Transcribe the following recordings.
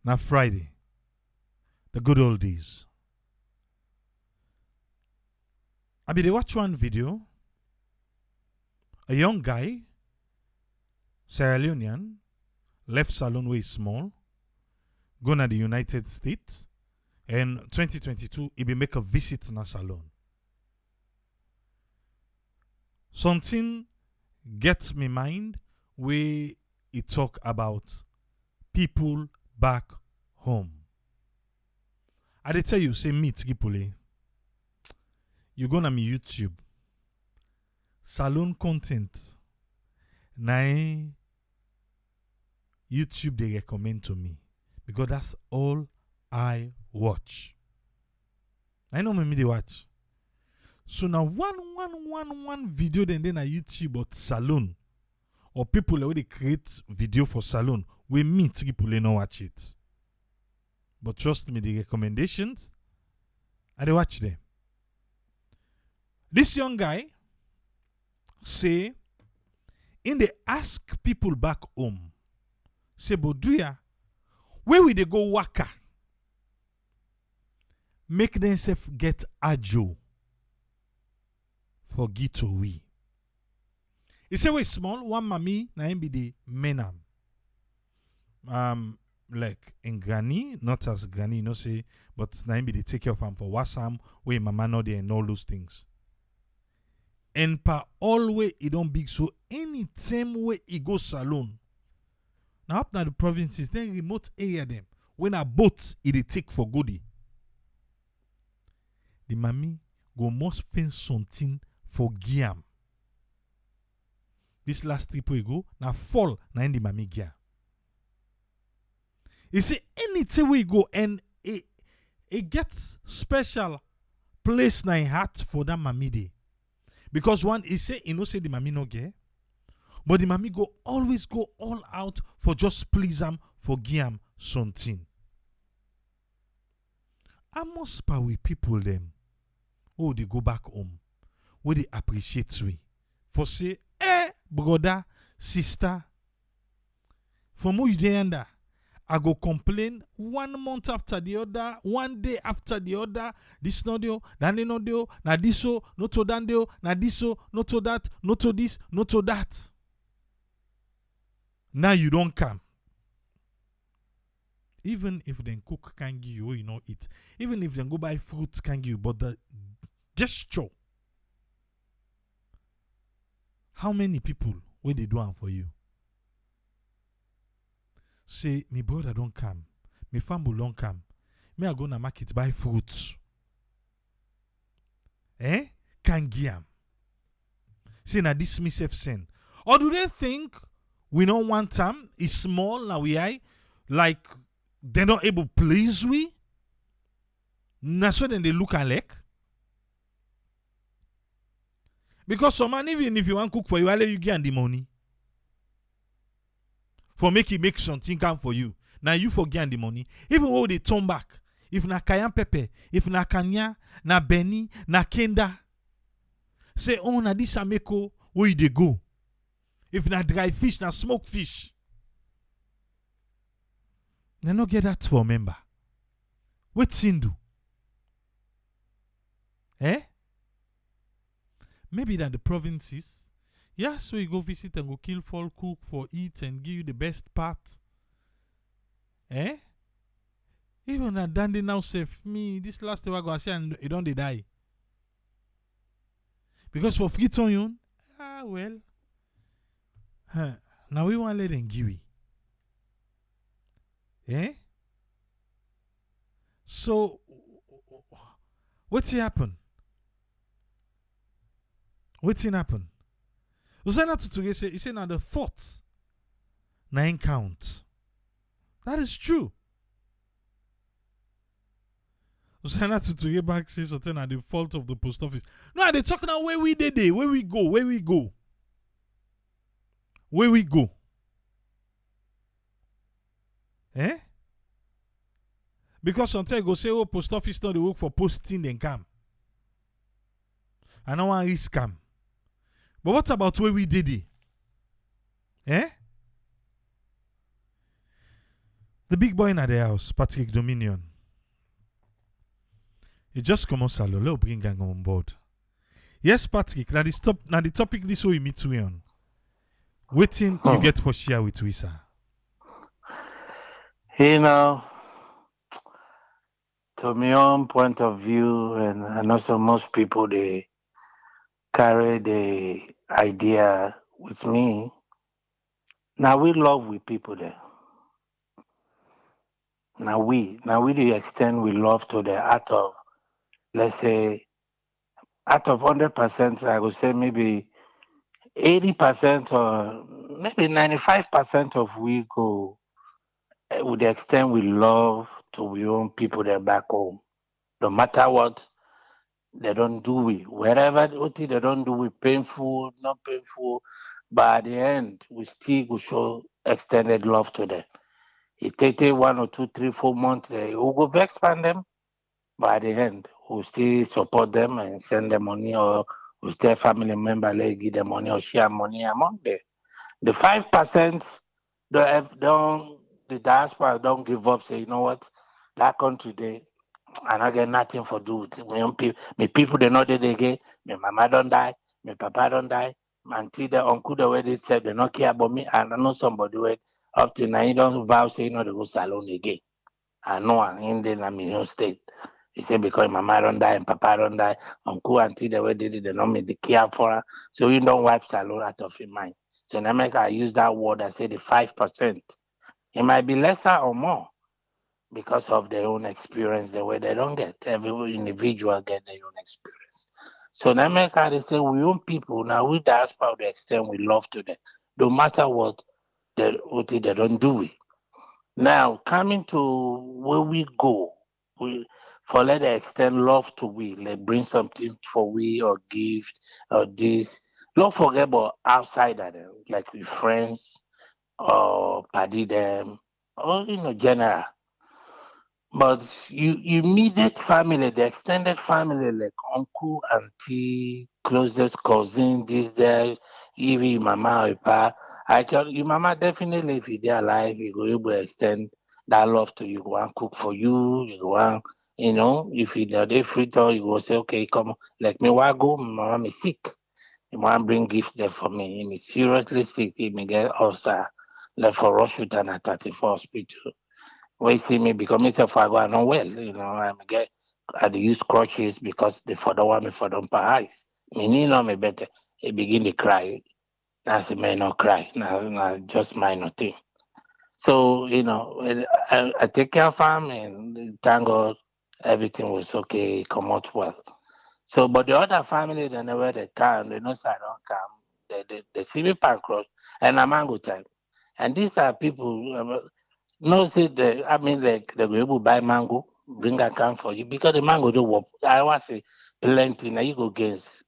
Now Friday, the good old days. I be dey watch one video. A young guy, Sierra Leonean, left salon way small, go to the United States, and 2022 he be make a visit in a salon. Something gets me mind where he talk about people back home. I dey tell you, say meet Gipule. You go na me YouTube. Salon content. Na YouTube they recommend to me. Because that's all I watch. I know me they watch. So now one video then a YouTube about salon. Or people who they create video for salon. We meet people no watch it. But trust me, the recommendations, I dey watch them. This young guy say, in they ask people back home, say, Boduya, where will they go waka? Make themselves get ajo for Gito we. He say we small, one mammy, na him be the menam. Like in granny, not as granny, say, but na him be the take care of him for wasam, where mama no there and all those things. And per all way he don't big, so any time way he go salon. Now up now the provinces, then remote area them. When a boat he dey take for goodie. The mammy go must find something for Giam. This last trip we go, now fall na in the mammy gear. You see, anytime we go and it gets special place na in heart for that mammy day. Because one, he say, say the mammy no get, but the mammy always go all out for just please him for Giam something. I must pa with people them. Oh, they go back home. Where they appreciate we. For say, brother, sister, from who you dey under, I go complain 1 month after the other, 1 day after the other. This no deal, that no deal, na this so, no to that deal, na this so, no to that, no to this, no to that. Now you don't come. Even if they cook can give you, you know eat. Even if they go buy fruits can give you, but the gesture. How many people will they do for you? Say, me brother don't come. Me family don't come. Me I go na market buy fruits. Can give am. Say na this me self send. Or do they think we don't want them? It's small now we are like they're not able to please we? Na so then they look alike. Because some man, even if you want to cook for you, I'll let you get the money. For make something come for you. Now you forget the money. Even when they turn back. If na cayenne pepper, if na kanya, na beni, na kenda. Say, oh, na this ameko, where you dey go? If na dry fish, na smoked fish. They no get that for member. What's in do? Maybe that the provinces, so you go visit and go kill fall, cook for eat and give you the best part. Even that dandy now say, me, this last day I go say and you don't die. Because for free ton well. Now we want let them give it. So what's happen? What's happen? Usana to say, he said, now the thoughts, 9 count. That is true. Usana to get back, say something at the fault of the post office. No, they talk now where we did it, where we go. Because sometimes go say, oh, post office not they work for posting then come. I don't want risk come. But what about where we did it? The big boy in the house, Patrick Dominion. He just come on salo. Let's bring gang on board. Yes, Patrick. Now the topic this way meet we on. Waiting you get for share with we, sir. You know, to my own point of view, and also most people they carry the idea with me. Now we love with people there. Now we the extent we love to the out of, let's say, out of 100%, I would say maybe 80% or maybe 95% of we go with the extent we love to we own people there back home. No matter what they don't do it. Wherever they don't do it, painful, not painful, but at the end, we still go show extended love to them. It take 1 or 2, 3, 4 months, we go expand them, but at the end, we still support them and send them money, or we still family member, like give them money or share money among them. The 5% don't the diaspora don't give up. Say, you know what, that country they and I get nothing for do with my own people. My people they know that they get. My mama don't die. My papa don't die. My auntie, the uncle, the way they said they not care about me. And I know somebody where up to now you don't vow say you know they go salon again. I know I'm in the own state. He said because mama don't die and papa don't die, uncle, auntie, the way they did, they know me, they care for her. So you don't wipe salon out of your mind. So in America, I use that word. I say the 5%. It might be lesser or more because of their own experience, the way they don't get. Every individual get their own experience. So in America, they say we own people. Now we diaspora to the extent we love to them. No matter what they don't do it. Now coming to where we go, we for let the extend love to we, like bring something for we or gift or this. Don't forget about outside of them, like with friends or party them or general. But you immediate family, the extended family, like uncle, auntie, closest cousin, this there, even your mama or pa. I tell your mama definitely if you're alive, you go able to extend that love to you. Go and cook for you. You go and if you are free time, you go say, okay, come like me, why go? My mama is sick. You want bring gift there for me. He is seriously sick. He may get ulcer. Like for rush with an at 34 hospital. When you see me because myself I go I know well, I get I dey use crutches because they for don't want me for don't eyes. Me need know me better. He begin to cry. I say may not cry. Now just minor thing. So, I take care of him and thank God everything was okay, come out well. So but the other family they never they come, they know say I don't come. They see me bankrupt and I'm mango time. And these are people no, see I mean, like they go able buy mango, bring account for you because the mango don't work. I want say plenty. Now you go gains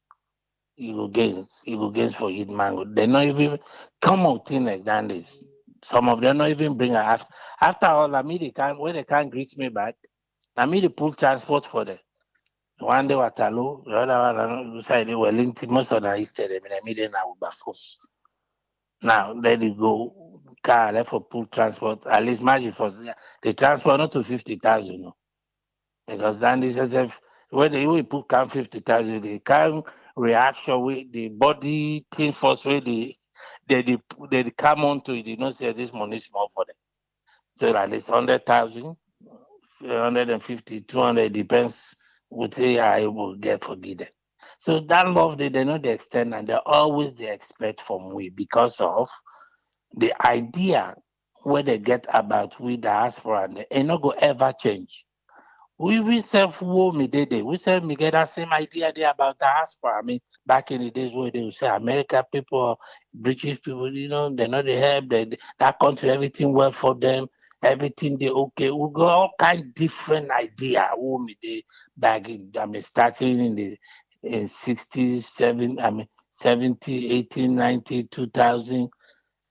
for eat mango. They not even come out thing like that. Is some of them not even bring after all. I mean, they can't when they can't greet me back. I mean, they pull transport for them. One day Waterloo, the other one side Wellington. Most of them Easter. I mean, they now by force. Now let it go. Car left for pull transport. At least imagine for the transport not to 50,000, no. Because then this is if when they will put count 50,000, the can reaction with the body thing force where they come on to it, say this money is small for them. So at least 100,000, 150, 200 depends what I will get for them. So that love they know the extent and they always they expect from we because of the idea where they get about we diaspora and they not go ever change. We self wo me dey dey. We self me get that same idea there about diaspora. I mean, back in the days where they would say America people, British people, they know they help that country, everything well for them, everything they okay. We got all kind different idea. Who me dey back in I mean starting in the in 60s, 70, 80, 90, 2000.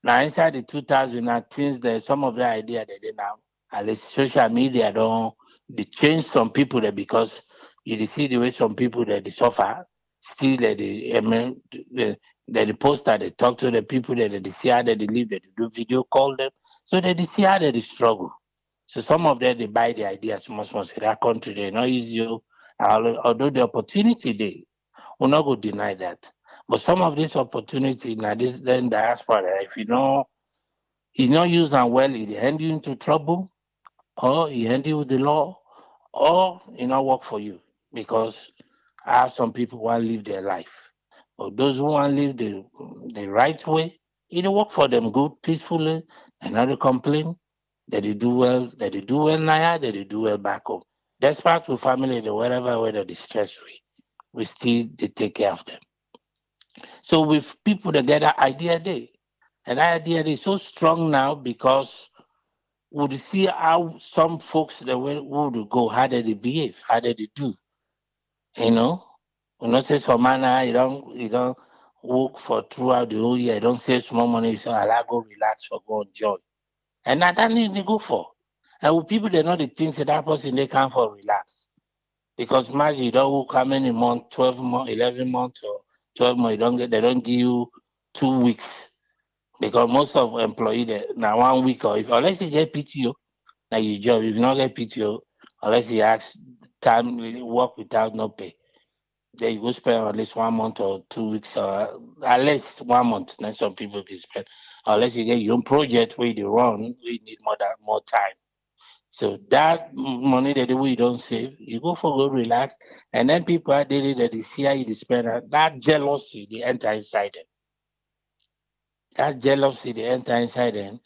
Now inside the 2000 now things that some of the idea that they now at least social media don't they change some people there because you dey see the way some people that they suffer still that they they post that they talk to the people that they see how they live that they do video call them so that they see how they struggle. So some of them they buy the idea small small. Say that country they not easy. Although the opportunity they will not go deny that. But some of this opportunity now this then diaspora, if you not use them well, it hand you into trouble or he hand you the law or it not work for you because I have some people want to live their life. But those who want to live the right way, it work for them good, peacefully, and not to complain. That they do well now, that they do well back home. Despite with family, the whatever whether the stress we still they take care of them. So with people that get that idea day. And that idea is so strong now because would see how some folks that would go, how did they behave, how did they do, you know? You know, say some man you don't work for throughout the whole year, you don't save small money, so I'll go relax for go enjoy. And that need they go for. And with people they know the things that person they come for relax. Because imagine you don't work how many months, 12 months, 11 months or 12 months, they don't give you 2 weeks. Because most of employee they now 1 week or if unless you get PTO, now your job. If you not get PTO, unless you ask time work without no pay. Then you go spend at least 1 month or 2 weeks or at least 1 month. Then some people can spend unless you get your own project where you run, we need more time. So that money that we don't save, you go for go relax, and then people are daily that they see how you spend that jealousy they enter inside them. That jealousy they enter inside them,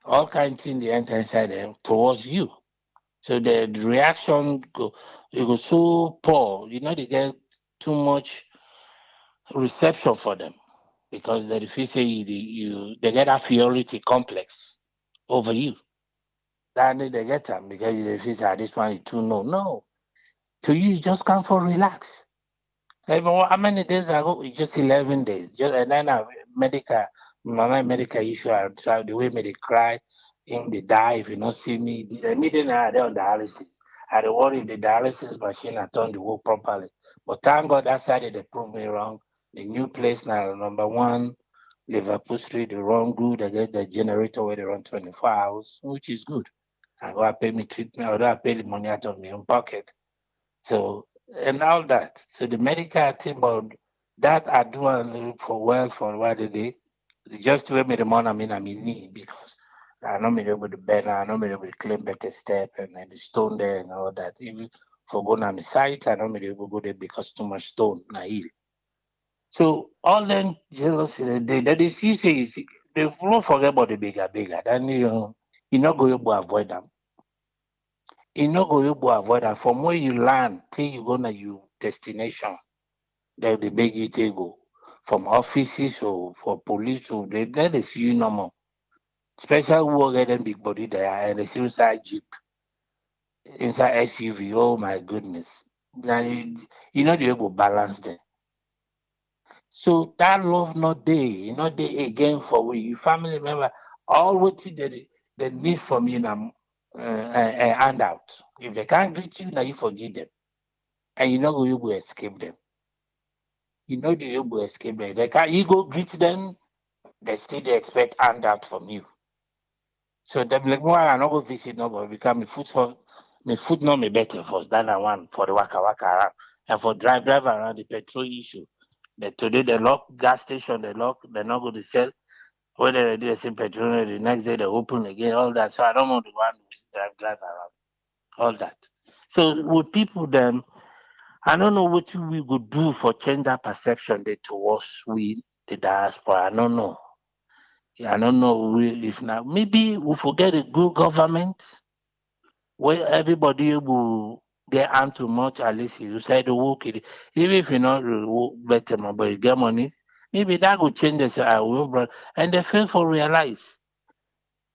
all kind of thing they enter inside them towards you. So the reaction go it go so poor, they get too much reception for them because they feel say they get a inferiority complex over you. That they get them because they feel say this one is too no. No. To you, you just come for relax. Even how many days ago? It's just 11 days. Just and then medical, my medical issue. I try the way me they cry, in they die if you not see me. The immediately I they on dialysis. I dey worry if the dialysis machine I turn the work properly. But thank God that side they prove me wrong. The new place now number one, Liverpool Street, the run good. I get the generator where they run 24 hours, which is good. I go I pay me treatment, although I pay the money out of my own pocket. So and all that. So the medical team about that I do for well for what they did. Just to me the money I mean need because I know me able to bend, I know me able to claim better step and then the stone there and all that. Even for going on my site, I know me able to go there because too much stone na heal. So all them jealousy they see say they don't forget about the bigger. Then you not go able to avoid them. You not go able to avoid that. From where you land till you go to your destination, they beg you to go. From offices or for police or they see you no more. Especially who get them big body there and they see inside Jeep, inside SUV. Oh my goodness. Now you know they go balance them. So that love not there, not there again for we, your family member, all what they need from you now a handout. If they can't greet you, now you forgive them. And you know you will escape them. You know you will escape them. They can't you go greet them, they still they expect handout from you. So they be like, why I not go visit nobody because my food not me better first than I want for the waka around. And for drive around the petrol issue. Today they lock gas station, they not go to sell. Whether they do the same petrol, the next day they open again, all that. So I don't want the one who drive around, all that. So with people then, I don't know what we could do for change that perception they towards we the diaspora. I don't know. Yeah, I don't know if now maybe we forget a good government where everybody will get on too much at least you say the work it even if you not work better but you get money, maybe that will change this and they fail for realize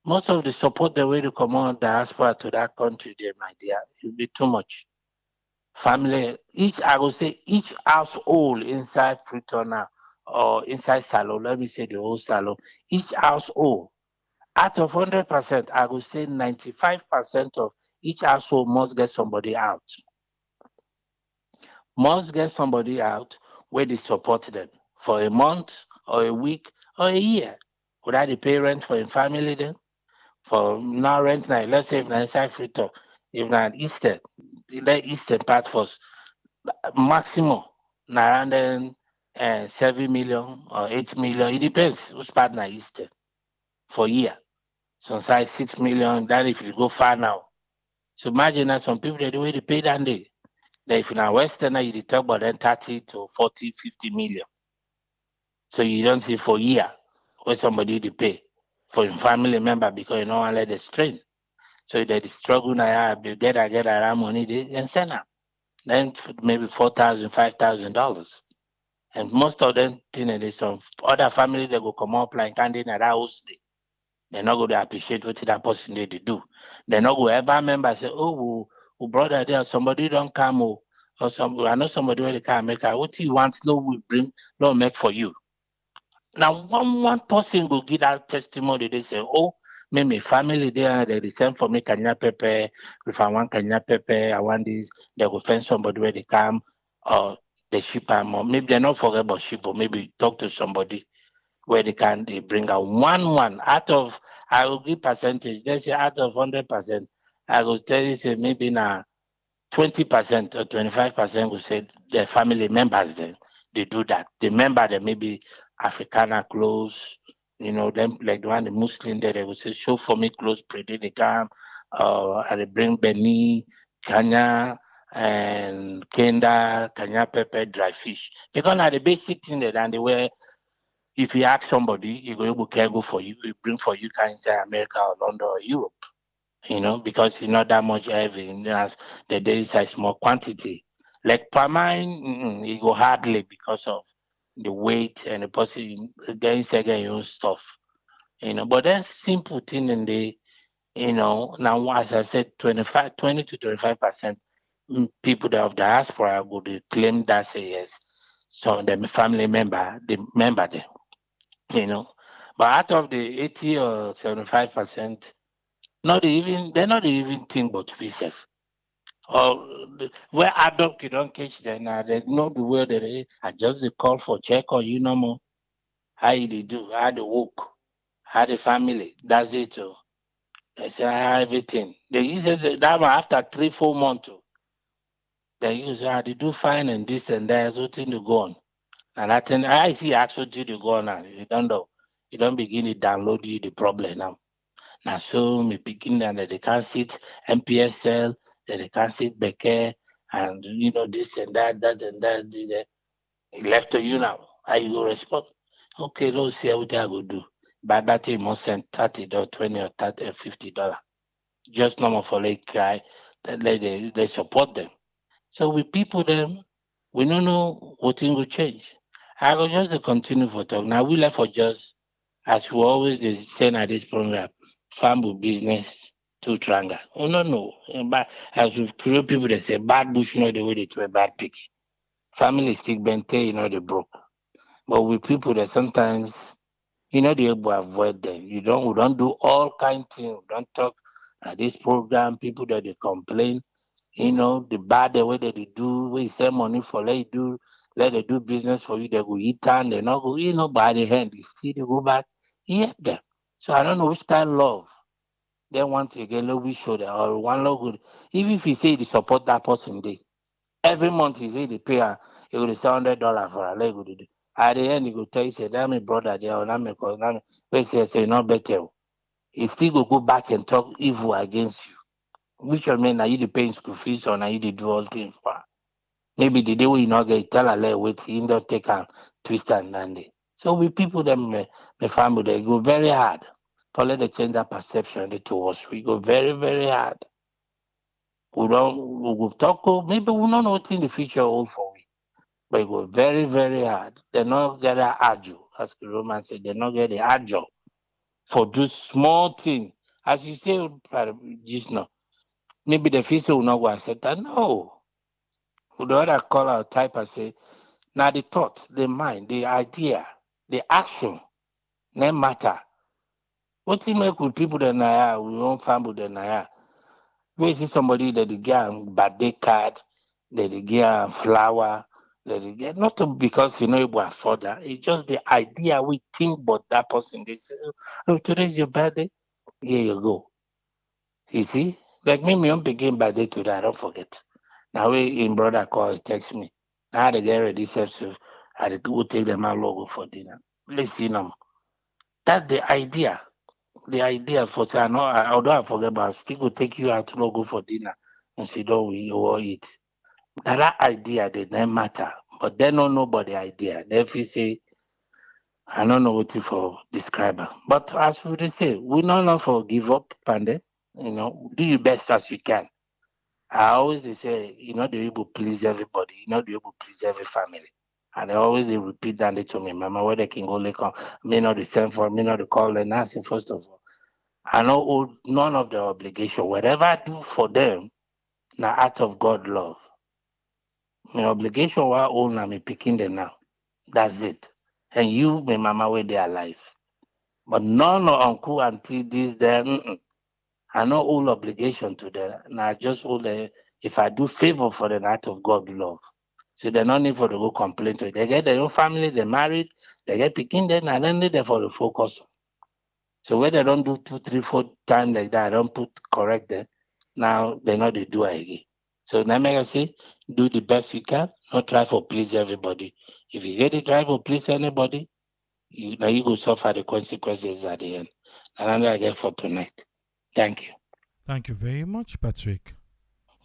most of the support the way to come on diaspora to that country there, my dear, it will be too much. Family, each I would say each household inside Freetown now or inside Salon, let me say the whole Salon, each household out of 100%, I would say 95% of each household must get somebody out. Must get somebody out where they support them for a month or a week or a year. Would I pay rent for a family then? For now rent now, let's say if na inside free talk, if na Eastern, the Eastern part was maximum na around 7 million or 8 million. It depends which part na Eastern for year. Some side 6 million. That if you go far now. So imagine that some people the way they pay that day. That if you're Western, you dey talk about then 30 to 40, 50 million. So you don't see for year where somebody they pay for your family member because you know one let the strain. So they struggle now, they get around money they and send them. Then maybe 4,000, $5,000. And most of them think that there's some other family they go come up like and in that house day. They're not going to appreciate what that person they do. They're not going to ever remember say, oh, brother there, somebody don't come or some I know somebody where they can make what you want, no will bring, no make for you. Now one person go give that testimony, they say, oh, me my family there, they send for me kanya pepe. If I want kanya pepe, I want this, they go find somebody where they come or they ship them or maybe they're not forget about ship or maybe talk to somebody where they bring out one out of I will give percentage. Let's say out of 100%, I will tell you say maybe now 20% or 25% will say their family members then they do that. The member that maybe Africana clothes, them like the one the Muslim there, they will say, show for me clothes, pretty they come, and they bring Beni, Kanya, and Kenda, Kanya pepper, dry fish. Because now the basic thing that and they wear if you ask somebody, you go able to go for you, he bring for you can say America or London or Europe, because it's not that much heavy. As the day is a small quantity. Like per mine, it go hardly because of the weight and the person getting second your own stuff. But that's simple thing in the now as I said, 25, 20 to 25% people that of diaspora would claim that say yes. So the family member, the member there you know. But out of the 80 or 75%, they're not even think about we safe. Or where adult you don't catch them now, they know the way they adjust the call for check on you no more. How you dey do, how they work, how the family, that's it. Oh. They say everything. They use it that one after 3, 4 months. Oh, they use they do fine and this and that, everything to go on. And I think I see actually do the go on now. You don't know. You don't begin to download you the problem now. Now so me picking and they can't sit MPSL, that they can't sit Beke, and this and that and that. It left to you now. How you go respond? Okay, let's see what I go do. But that thing must send $30 20 or 30 or $50. Just normal for like cry that they support them. So we people them, we don't know what thing will change. I will just dey continue for talk. Now we left for just as we always dey saying at this program, farm with business to tranga. Oh no no. But as we create people that say bad bush, the way they throw bad pig. Family stick bente, they broke. But with people that sometimes they able to avoid them. We don't do all kind things. We don't talk at this program, people that they complain the bad the way that they do, we send money for let they do business for you, they go eat and they not go, by the hand, they still they go back, help them. So I don't know which kind of love they want to get love we show them or one love good. Even if he say they support that person they every month he say they pay he will say $100 for a leg. At the end he go tell you say that my brother there or that my cousin, we say not better. He still go back and talk evil against you. Which one mean are you the paying school fees or are you the do all things for? Maybe the day we not get tell a lie wait in don't take and twist and dandy. So we people them my family they go very hard. For let the change that perception to us. We go very, very hard. We will talk maybe we don't know what's in the future all for we. But it go very, very hard. They not get a agile, as the Romans say, they not get the agile for do small thing. As you say just now, maybe the future will not go accept that. No. The other call out type and say, now the thought, the mind, the idea, the action, no matter. What you make with people that I we won't family that I we see somebody that they get a birthday card, that they get a flower, that they get not because able to afford that. It's just the idea we think about that person. They say, oh, today's your birthday. Here you go. You see? Like me, my own pikin by day today, I don't forget. Now we in brother call, text me. Now they get ready, so I had to take them out logo for dinner. Listen, that's the idea. The idea for I know although I forget, but I still go take you out to go for dinner and sit down with you or eat. Now that idea did not matter. But they don't know about the idea. They feel say I don't know what to for describe her. But as we dey say, we not know for give up pande. Do your best as you can. I always dey say, the able please everybody, the able please every family. And I always dey repeat that to me, Mama, where they can go like me not the send for me not the call and ask first of all. I know none of the obligation. Whatever I do for them, now out of God love. My obligation wa own na me picking them now. That's it. And you, my mama, where they alive. But none of uncle, auntie, this, there, I know all obligation to them. Now just all the if I do favor for the out of God love. So they no need for to go complain to it. They get their own family, they married, they get picking them, and then they for the focus. So when they don't do 2, 3, 4 times like that, I don't put correct them. Now they know they do it again. So now make I say, do the best you can. Not try for please everybody. If you say they try for please anybody, now you go suffer the consequences at the end. And I get for tonight. Thank you. Thank you very much, Patrick.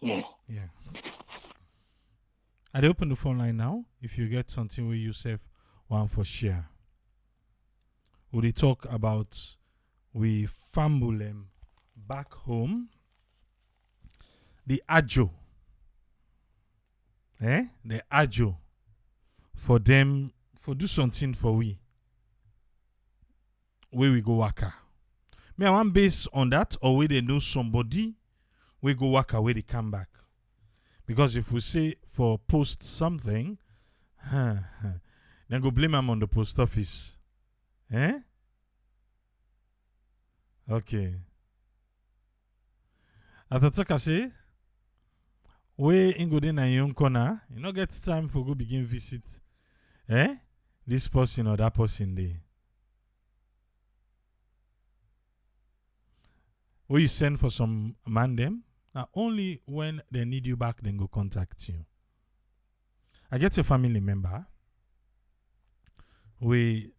Yeah. Yeah. I open the phone line now. If you get something where you save one for share. We talk about we family back home. The ajo. The ajo for them for do something for we. Where we go waka. Me, I want based on that or where they know somebody we go waka where they come back. Because if we say for post something, then go blame them on the post office. Okay. After talk I say, we in go in a young corner, you no get time for go begin visit. This person or that person there. Where you send for some man them, now only when they need you back, then go contact you. I get a family member. We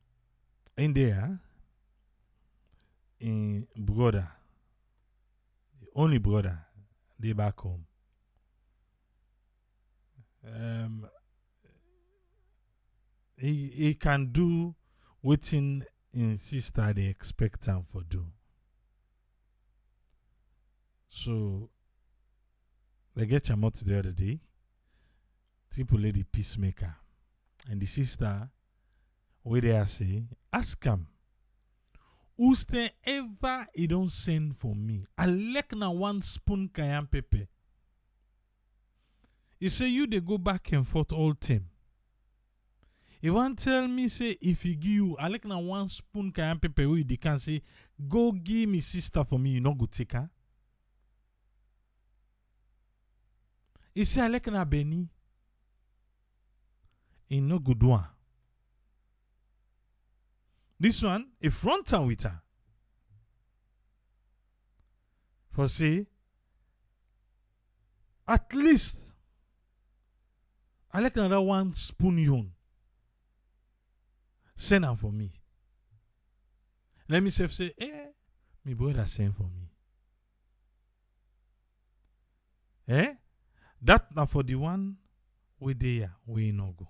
in there in brother, only brother, they back home. He can do waiting in sister they expect him for do. So they get him out the other day. Triple lady peacemaker. And the sister where they are say, ask him. Who's there ever he don't send for me? I like na 1 spoon cayenne pepper. You say you they go back and forth all time. You want tell me say if he give you I like na 1 spoon cayenne pepper where you can say go give me sister for me, you not go take her. You say I like na Benny. He no good one. This one, a front and with her. For say, at least, I like another 1 spoon yon. Send her for me. Let me say, my brother send for me. That now for the one we there, we no go.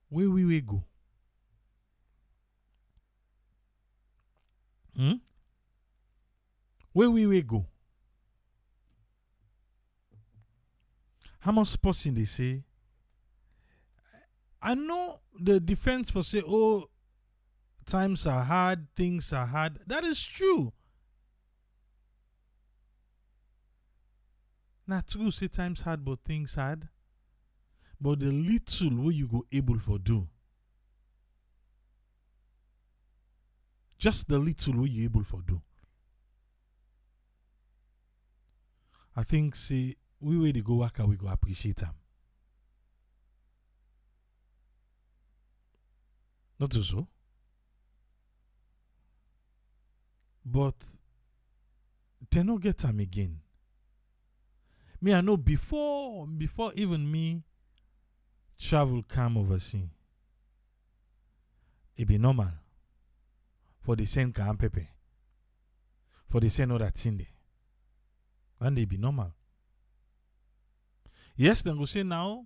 Where we go? Where we go? How much person they say? I know the defense for say, oh, times are hard, things are hard. That is true. Not true say times hard, but things hard. But the little way you go able for do. Just the little way you able for do. I think say we way they go waka, we go appreciate them. Not so. but they no get them again. Me, I know before even me travel come overseas, it be normal for the same can pepe, for the same other thing there. And they be normal. Yes, then go say now,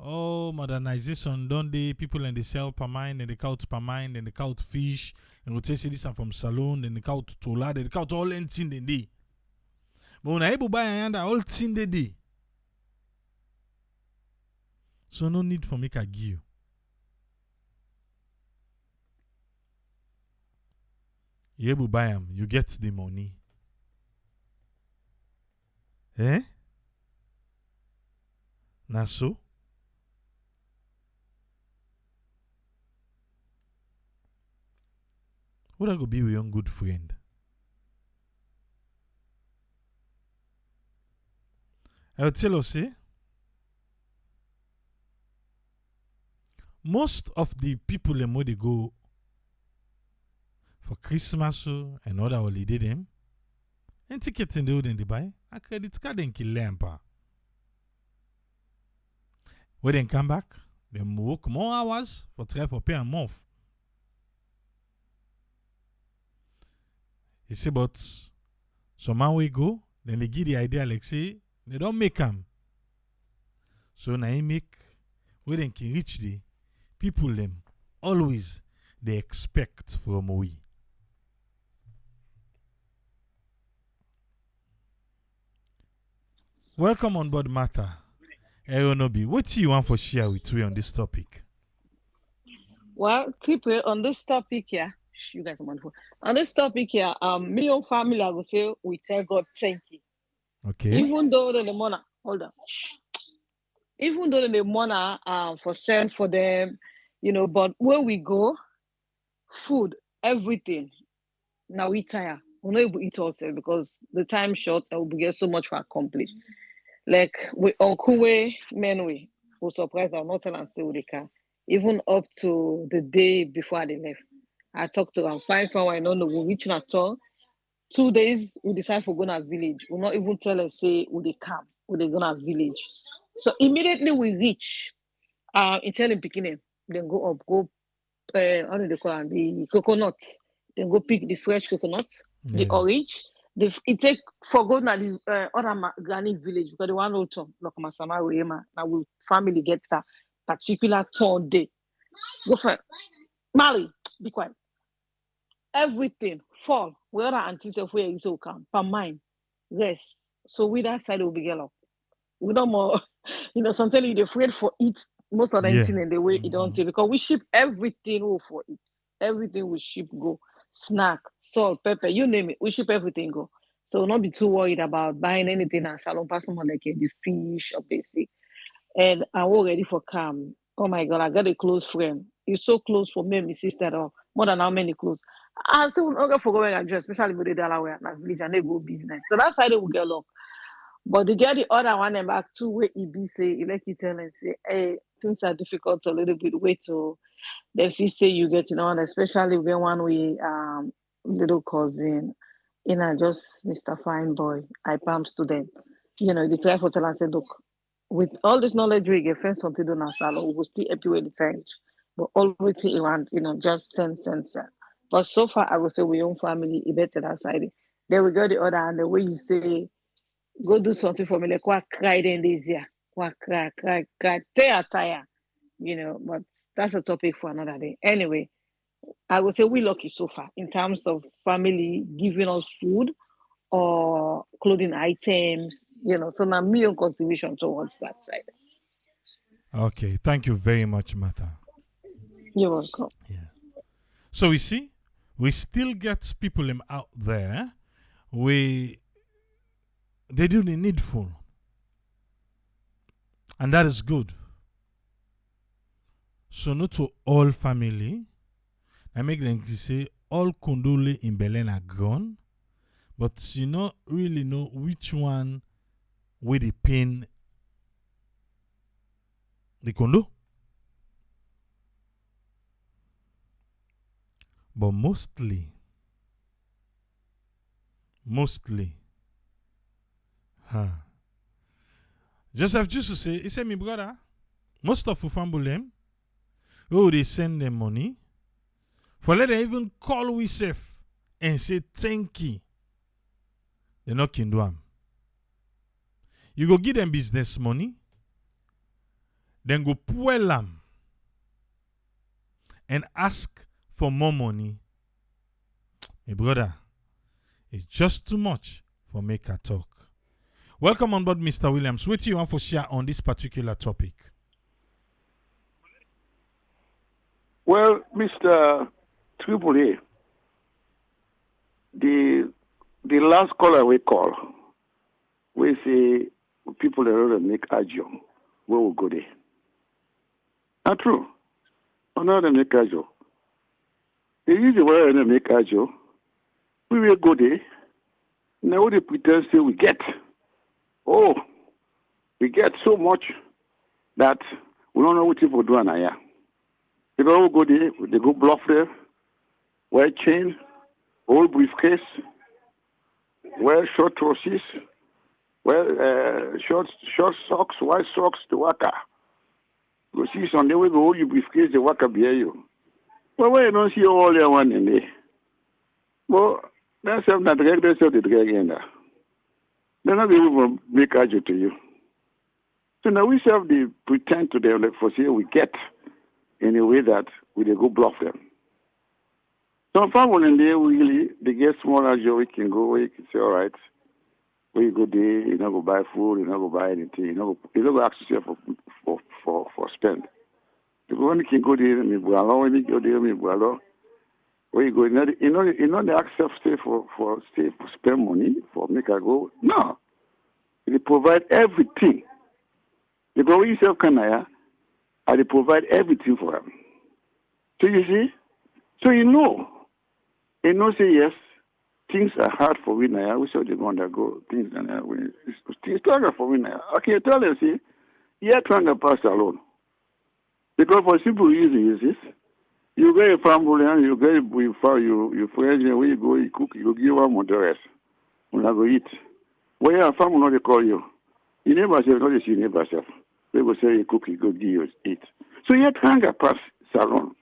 oh, modernization, don't they? People and they sell per mine, and they count per mine, and they count fish, and go say this are from saloon, and they count tola, they count all anything they do. But when I able buy and all thing they do. So no need for make a give you. You able buy them, you get the money. Eh? Na so? Who that go be with your good friend? I will tell you, say, most of the people them where they go for Christmas and other holiday them, and tickets in the old and they buy, a credit card and kill them pa. When they come back, they work more hours for try for pay a month. You see, but some man we go, then they give the idea like say they don't make them. So now he make where they can reach the people them always they expect from we. Welcome on board, Matter. Aeronobi, what do you want for share with we on this topic? Well, keep it on this topic here. You guys are wonderful. On this topic here, me and family, I will say we tell God thank you. Okay. Even though the money, hold on. Even though the money for send for them, but when we go, food, everything. Now we tire. We're not able to eat ourselves because the time short and we get so much to accomplish. Like we Uncle way, men we surprised I'm not telling say they can. Even up to the day before they left. I talked to them, fine, I don't know, we reach at all. 2 days, we decide for going to village. We'll not even tell us, say, will they come? Will they go to village? So immediately we reach, it's telling beginning, then go up, go, how do they call it? The coconut. Then go pick the fresh coconut, the Yeah. orange. It take for go to this other granny village because the one old town, like Masama Wema, now we family gets that particular town day. Go for it. Mali, be quiet. Everything fall. We other aunties of where is come. Per mine. Rest. So we that side will be get up. We don't more, sometimes you're afraid for it. Most of the Yeah. thing in the way it don't Mm-hmm. take because we ship everything for it. Everything we ship go. Snack, salt, pepper, you name it. We ship everything go. So not be too worried about buying anything and salon pass someone like the fish or basic. And I'm all ready for calm. Oh my god, I got a close friend. He's so close for me and my sister though. More than how many close. I still not go for going address, especially with the dollar where na village and they go business. So that's how they will get along. But to get the other one and back two where he be say, he like you tell and say, hey, things are difficult a little bit. Wait till then if you say you get and especially when one we little cousin, just Mr. Fine Boy, I palm student. The try for tell and say, look, with all this knowledge we get friends something done as we will still happy with the change. But always around, just send. But so far I will say we own family, it better that side. Then we go the other and the way you say go do something for me, like what cry then this year. What cry, tire. But that's a topic for another day. Anyway, I would say we lucky so far in terms of family giving us food or clothing items, so now me on consideration towards that side. Okay. Thank you very much, Martha. You're welcome. Yeah. So we see, we still get people out there. They do the needful, and that is good. So not to all family. I make them say all condole in Berlin are gone, but you not really know which one with the pain the condo. But mostly Mostly. Huh. Joseph just to say, he said, me brother, most of Ufambulem, oh, they send them money. For let them even call we safe and say thank you. They not can do them. You go give them business money, then go pull them and ask for more money. My brother, it's just too much for make a talk. Welcome on board, Mr. Williams. What do you want to share on this particular topic? Well, Mr. Triple A, the last caller we call, we say people that rather make ajo, where we go there. Not true. Another make ajo. They use the word to make ajo. We will go there. Now they pretend say we get. Oh, we get so much that we don't know what people do on here. They don't go there, they go bluff there, wear chain, old briefcase, wear short trousers, wear short socks, white socks, the waka. You see Sunday we go hold your briefcase, the waka behind you. Well, why you don't see all that one in there? Well, that's something that drag, that's how they drag in there. They're not able to make ajo to you. So now we have the pretend to them like for say we get in a way that we they go bluff them. Some family in there really they get small ajo, we can go, we can say, all right, when you go there, you not go buy food, you not go buy anything, you not go ask yourself for spend. You go, when you can go there, me bualo, when you go there, me bualo. Where you go, you know the access stay for spend money for make a go. No, they provide everything. You go yourself Canada, and they provide everything for them. So you see, so you know say yes, things are hard for we now. We saw the one that go things and things stronger for we now. Okay, tell them see, you're trying to pass alone because for simple reason is this. You get a family and you get you friends and where you go, you cook, you give one more the rest. When I go eat. Where your family not they call you. You never say, not see neighbor self. They go say you cook, you go give you eat. So you can't get past salon.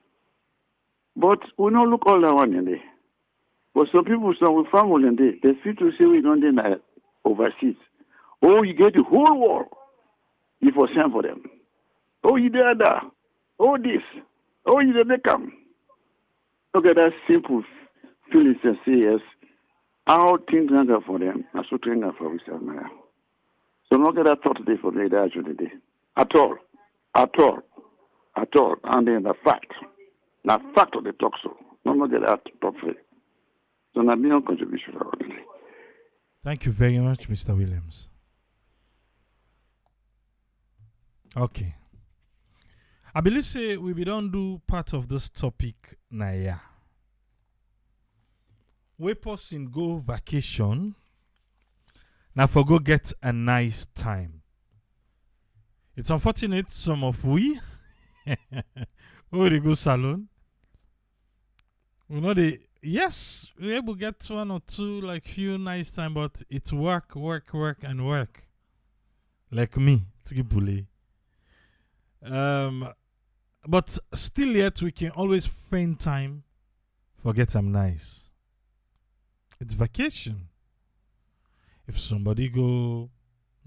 But we don't look all that one in there. But some people, some with family in there, they feel to say we don't deny overseas. Oh, you get the whole world. You for send for them. Oh, you there, that. Oh, this. Oh, you didn't come. Look at that simple feeling to say yes. How things are for them, that's what things are for us now. So look at that thought today for me, that today. At all. And then the fact of the talk so. Don't look at that thought for it. So not be no contribution for today. Thank you very much, Mr. Williams. Okay. I believe say we don't do part of this topic now. Yeah. We person go vacation. Now for go get a nice time. It's unfortunate some of we oh they go salon. We know they yes, we able get one or two like few nice time, but it's work. Like me, Tribule. But still yet we can always find time for get them nice. It's vacation. If somebody go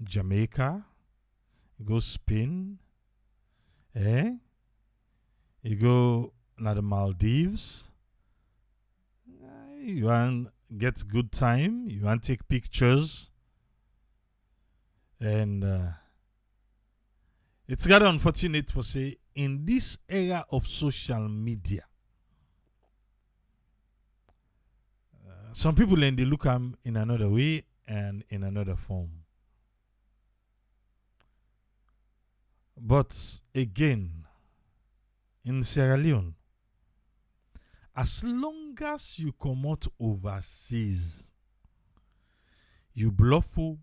Jamaica, go Spain, you go na the Maldives, you want get good time, you want take pictures, and it's rather unfortunate for say in this era of social media, some people then they look at them in another way and in another form. But again, in Sierra Leone, as long as you come out overseas, you blufful,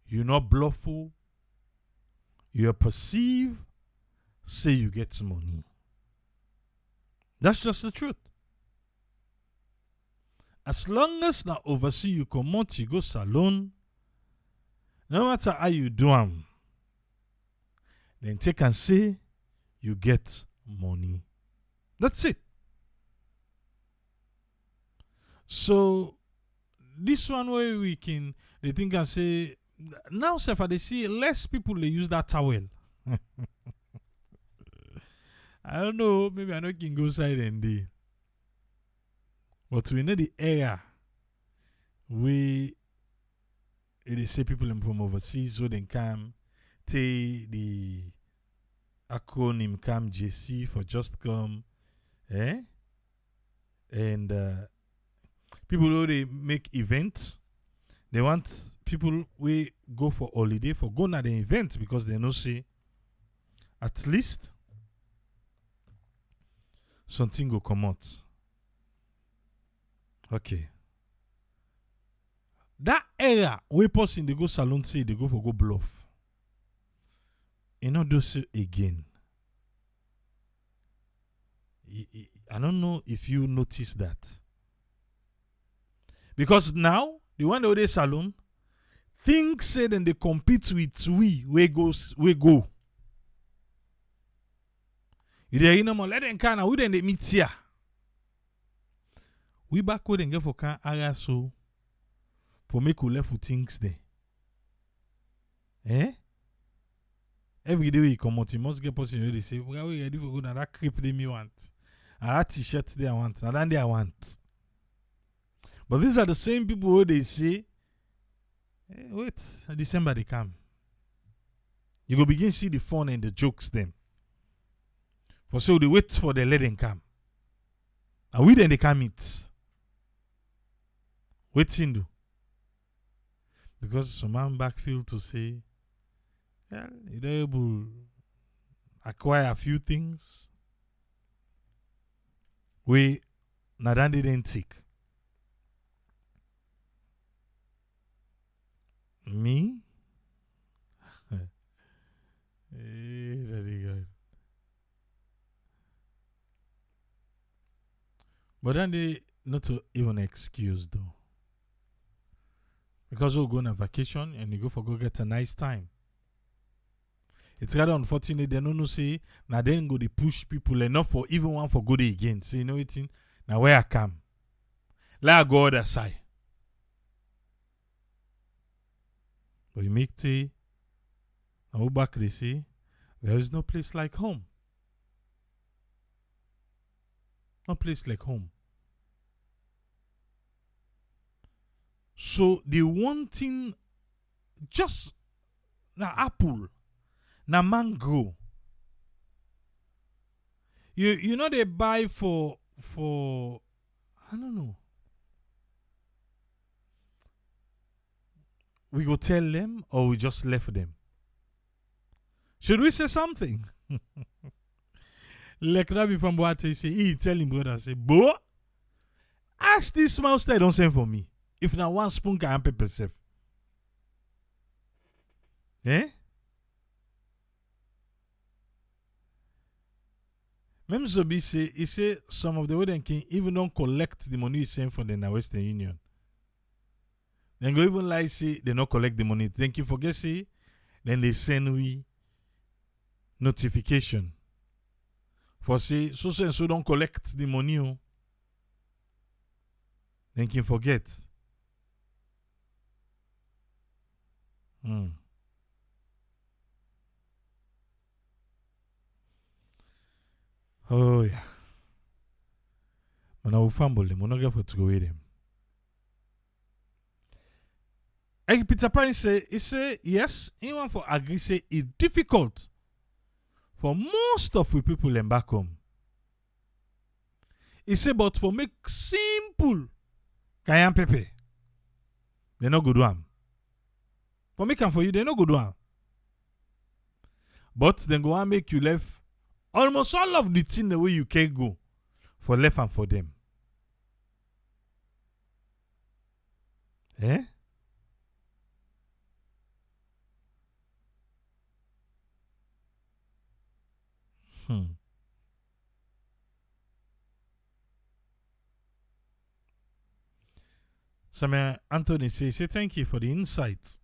you not blufful, you perceive, say you get money. That's just the truth. as long as na oversee you comot, you go salon, no matter how you do am, then take and say you get money. That's it. So this one way we can they think and say now sef I dey see less people they use that towel. I don't know, maybe I know can go side and day. But we know the area we they say people from overseas so they come take the acronym come JC for just come, and people who they make events, they want people we go for holiday for go na the event because they know see at least something go come out. Okay. That area we person they go salon say they go for go bluff. You know do so again. I don't know if you notice that. Because now, the one that they salon, things say then they compete with we go. You dey know more let them can we then they meet here. We back with them get for can area so for make we left with things there. Every day we come out, you must get person where they say, well, we ready for go now that creep they me want. And that t-shirt they want. And then they want. But these are the same people who they say, wait, December they come. You go begin see the fun and the jokes them. For so they wait for the let them come. And we then they come meet. Waiting do. Because some man backfield to say, yeah, you're able acquire a few things. We Nadan didn't take. Me? Daddy God. But then they not to even excuse though. Because we'll go on a vacation and you go for go get a nice time. It's rather unfortunate they don't know say now then go they push people enough for even one for go there again. So you know it in now where I come. Let I go other side. But you make tea. Now back they say there is no place like home. No place like home. So the one thing just na apple, na mango. You know they buy for I don't know. We go tell them or we just left them? Should we say something? Like Rabbi from Boate say, he tell him brother say, Bo, ask this mouse that don't send for me. If na one spoon can pepper self. Même Zobi say, he say some of the Western king even don't collect the money he send from the Western Union. Then go even like say they not collect the money. Thank you forget say, then they send we notification. For say so and so don't collect the money. Oh. Then can forget. Oh yeah. Mana ufamble them, we not get for to go with them. And Peter Pan say, he say yes, he want for agree say it's difficult for most of we people in back home. He say but for make simple Kayan Pepe, they no go do am. For make am for you, they no go do am. But then go and make you left almost all of the thing the way you can go for left and for them. So Anthony say thank you for the insight.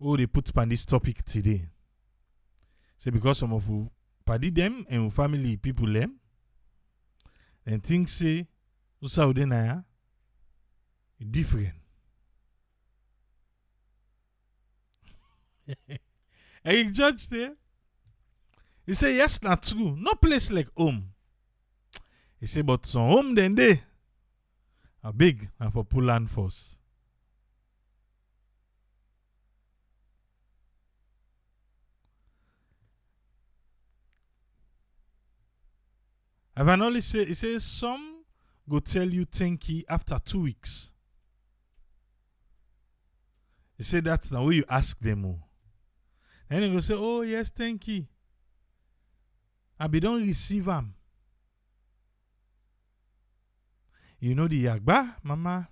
Oh, they put on this topic today. Say because some of you party them and family people them and think say Saudi na different. And judge there. He say yes, not true. No place like home. He say but some home then they are big and for pull and force. I've only say he says some go tell you thank you after 2 weeks. He said that's the way you ask them. Oh. Then they go say, oh yes, thank you. I be don't receive them. You know the yagba, mama.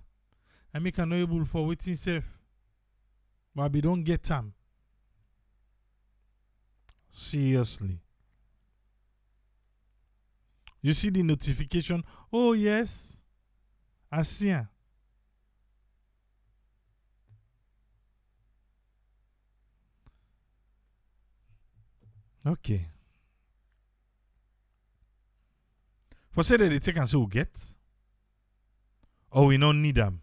I make an able for waiting safe. But I be don't get them. Seriously. You see the notification. Oh yes. I see her. Okay. For say that they take and say we get. Or we don't need them.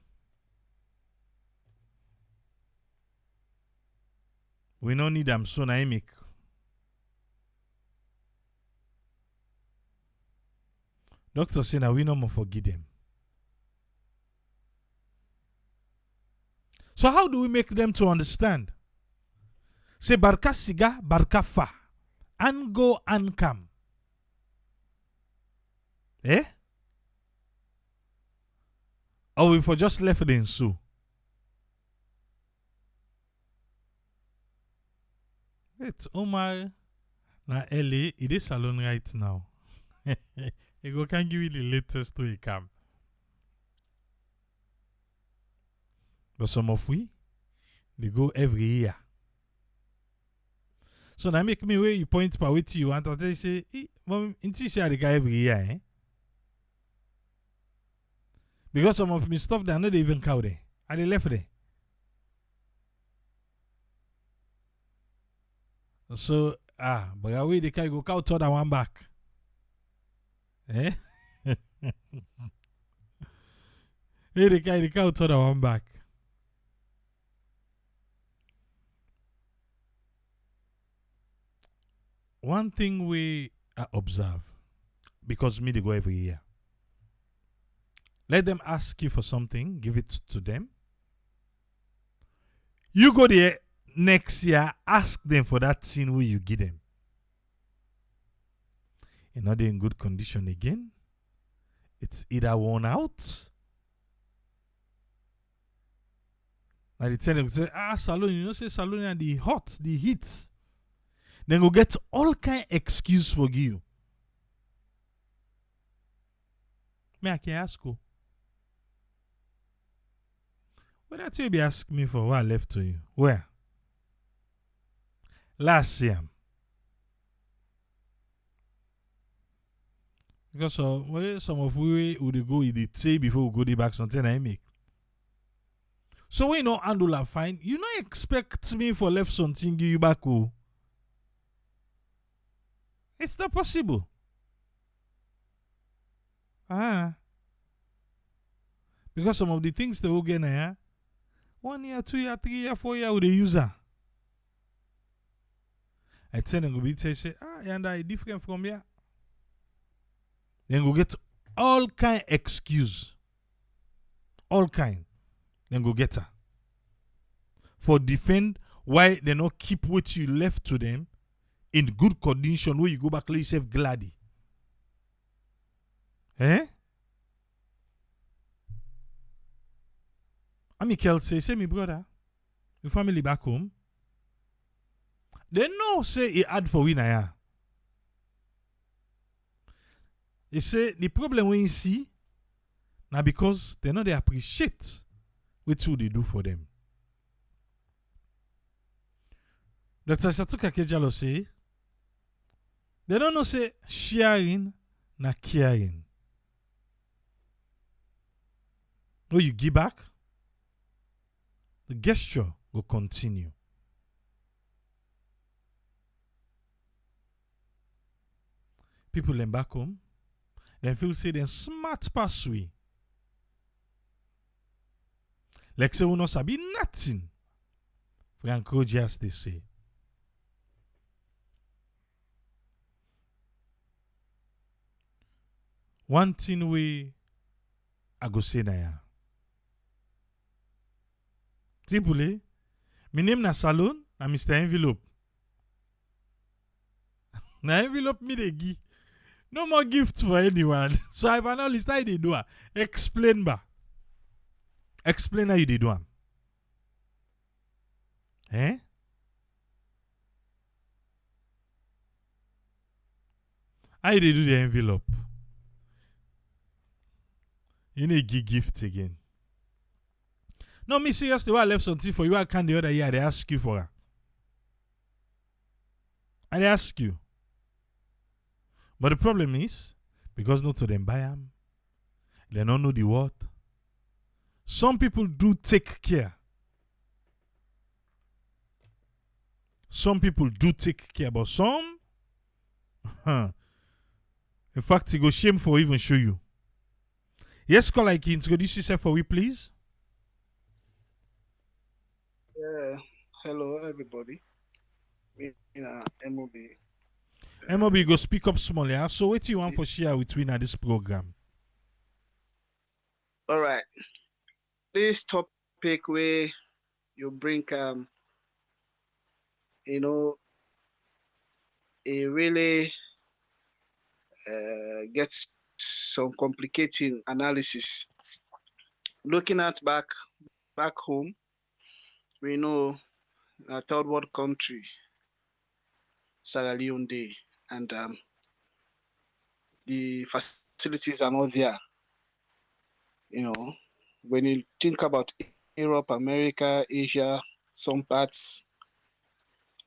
We don't need them, so I make. Doctor say now we no more forgive them. So how do we make them to understand? Say barka siga, barka fa. And go and come. Eh? Or we for just left it in so. Wait, Omar na LA, it is salon right now. He go can give you the latest to he come. But some of we, they go every year. So now make me where you point per with you and I say, mom, into say the guy every year, eh? Because some of me stuff they are not even cow there. And they left there. So but away the guy go cow to that one back. Eh? Hey, the cow to that one back. One thing we observe, because me they go every year. Let them ask you for something, give it to them. You go there next year, ask them for that thing where you give them. You're not in good condition again. It's either worn out. Now they tell them, say, salon, you know, say salon and the hot, the heat. Then go get all kind of excuse for you. Me, I can ask you. What that you be ask me for what I left to you? Where? Last year. Because some of we would go in the say before we go back something I make. So when you know handle a fine, you not expect me for left something give you back. Oh. It's not possible. Because some of the things they will get here, 1 year, 2 year, 3 year, 4 year with the user. I tell them go be say, and I different from here. Then go get all kind excuse. All kind. Then go get her. For defend why they not keep what you left to them in good condition where you go back let yourself gladdy. Eh? Amikel say me brother, your family back home. They know say he had for winner ya. He say the problem when you see now because they know they appreciate what they do for them. Dr. Satuka Kejalo say they don't know say sharing na caring. or you give back, the gesture will continue. People them back home, they feel say they smart pass we. Like say we no sabi nothing. Franco just they say. One thing we I go say na ya. Simply, my name na Salon, na Mr. Envelope. Na envelope me dey give. No more gifts for anyone. So if I know list how they do it, explain ba. Explain how you dey do am. Eh? How you dey do the envelope? You need give gift again. No, me seriously, why I left something for you, I can the other year, they ask you for her. I ask you. But the problem is, because not to them buy them, they don't know the word. Some people do take care. Some people do take care, but some, in fact, it go shame for even show you. Yes, call like introduce yourself for we, please. Hello, everybody. Me, MOB. MOB go speak up small, yeah. So what you want for share with we in this program? All right. This topic where you bring, it really gets some complicating analysis. Looking at back home, we know a third world country, Sierra Leone, and the facilities are not there. When you think about Europe, America, Asia, some parts,